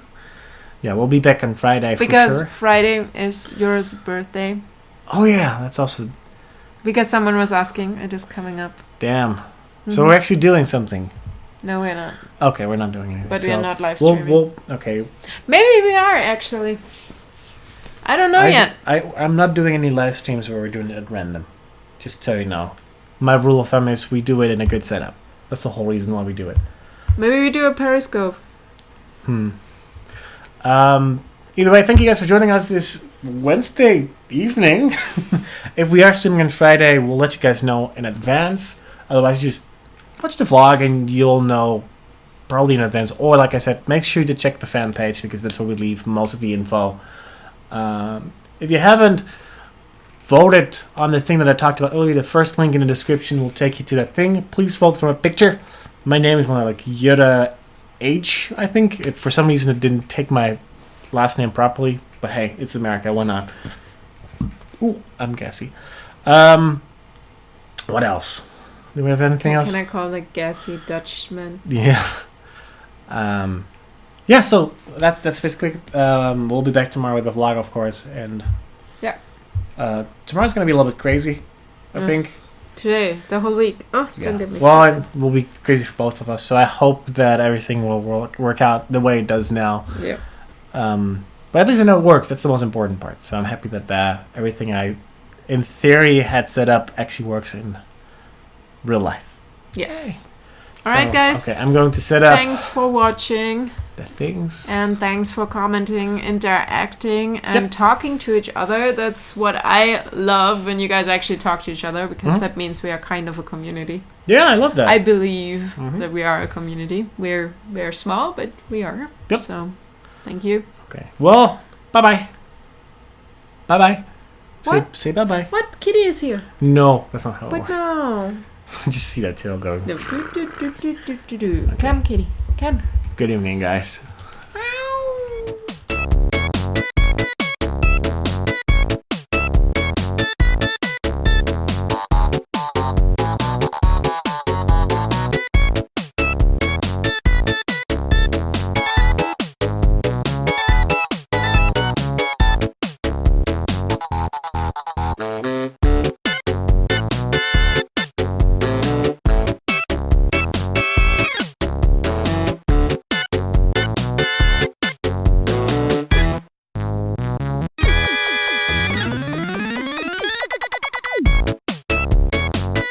Yeah, we'll be back on Friday for sure. Because Friday is Jurre's birthday. Oh yeah, that's also. Because someone was asking, it is coming up. Damn. Mm-hmm. So we're actually doing something. No, we're not. Okay, we're not doing anything. But we are not live streaming. Okay. Maybe we are, actually. I don't know yet. I'm not doing any live streams where we're doing it at random. Just so you know. My rule of thumb is we do it in a good setup. That's the whole reason why we do it. Maybe we do a Periscope. Either way, thank you guys for joining us this Wednesday evening. If we are streaming on Friday, we'll let you guys know in advance. Otherwise, just watch the vlog and you'll know probably in advance. Or, like I said, make sure to check the fan page because that's where we leave most of the info. If you haven't voted on the thing that I talked about earlier, the first link in the description will take you to that thing. Please vote from a picture. My name is like Jurre H, I think. For some reason, it didn't take my last name properly. But hey, it's America. Why not? Ooh, I'm gassy. What else? Do we have anything else? Can I call the gassy Dutchman? Yeah. Yeah, so that's basically we'll be back tomorrow with the vlog, of course, and yeah. Tomorrow's gonna be a little bit crazy, I think. Today, the whole week. Oh, Yeah. don't get me Well, started. it will be crazy for both of us, so I hope that everything will work out the way it does now. Yeah. But at least I know it works. That's the most important part. So I'm happy that everything I, in theory, had set up actually works in real life. Yes. So, All right, guys. Okay, I'm going to set up Thanks for watching. the things. And thanks for commenting, interacting, and talking to each other. That's what I love when you guys actually talk to each other, because that means we are kind of a community. Yeah, I love that. I believe that we are a community. We're very small, but we are. Yep. So, thank you. Okay. Well, bye-bye. Bye-bye. What? Say bye-bye. What? Kitty is here. No, that's not how it But works. no. Just see that tail going. Come, kitty. Come. Good evening, guys.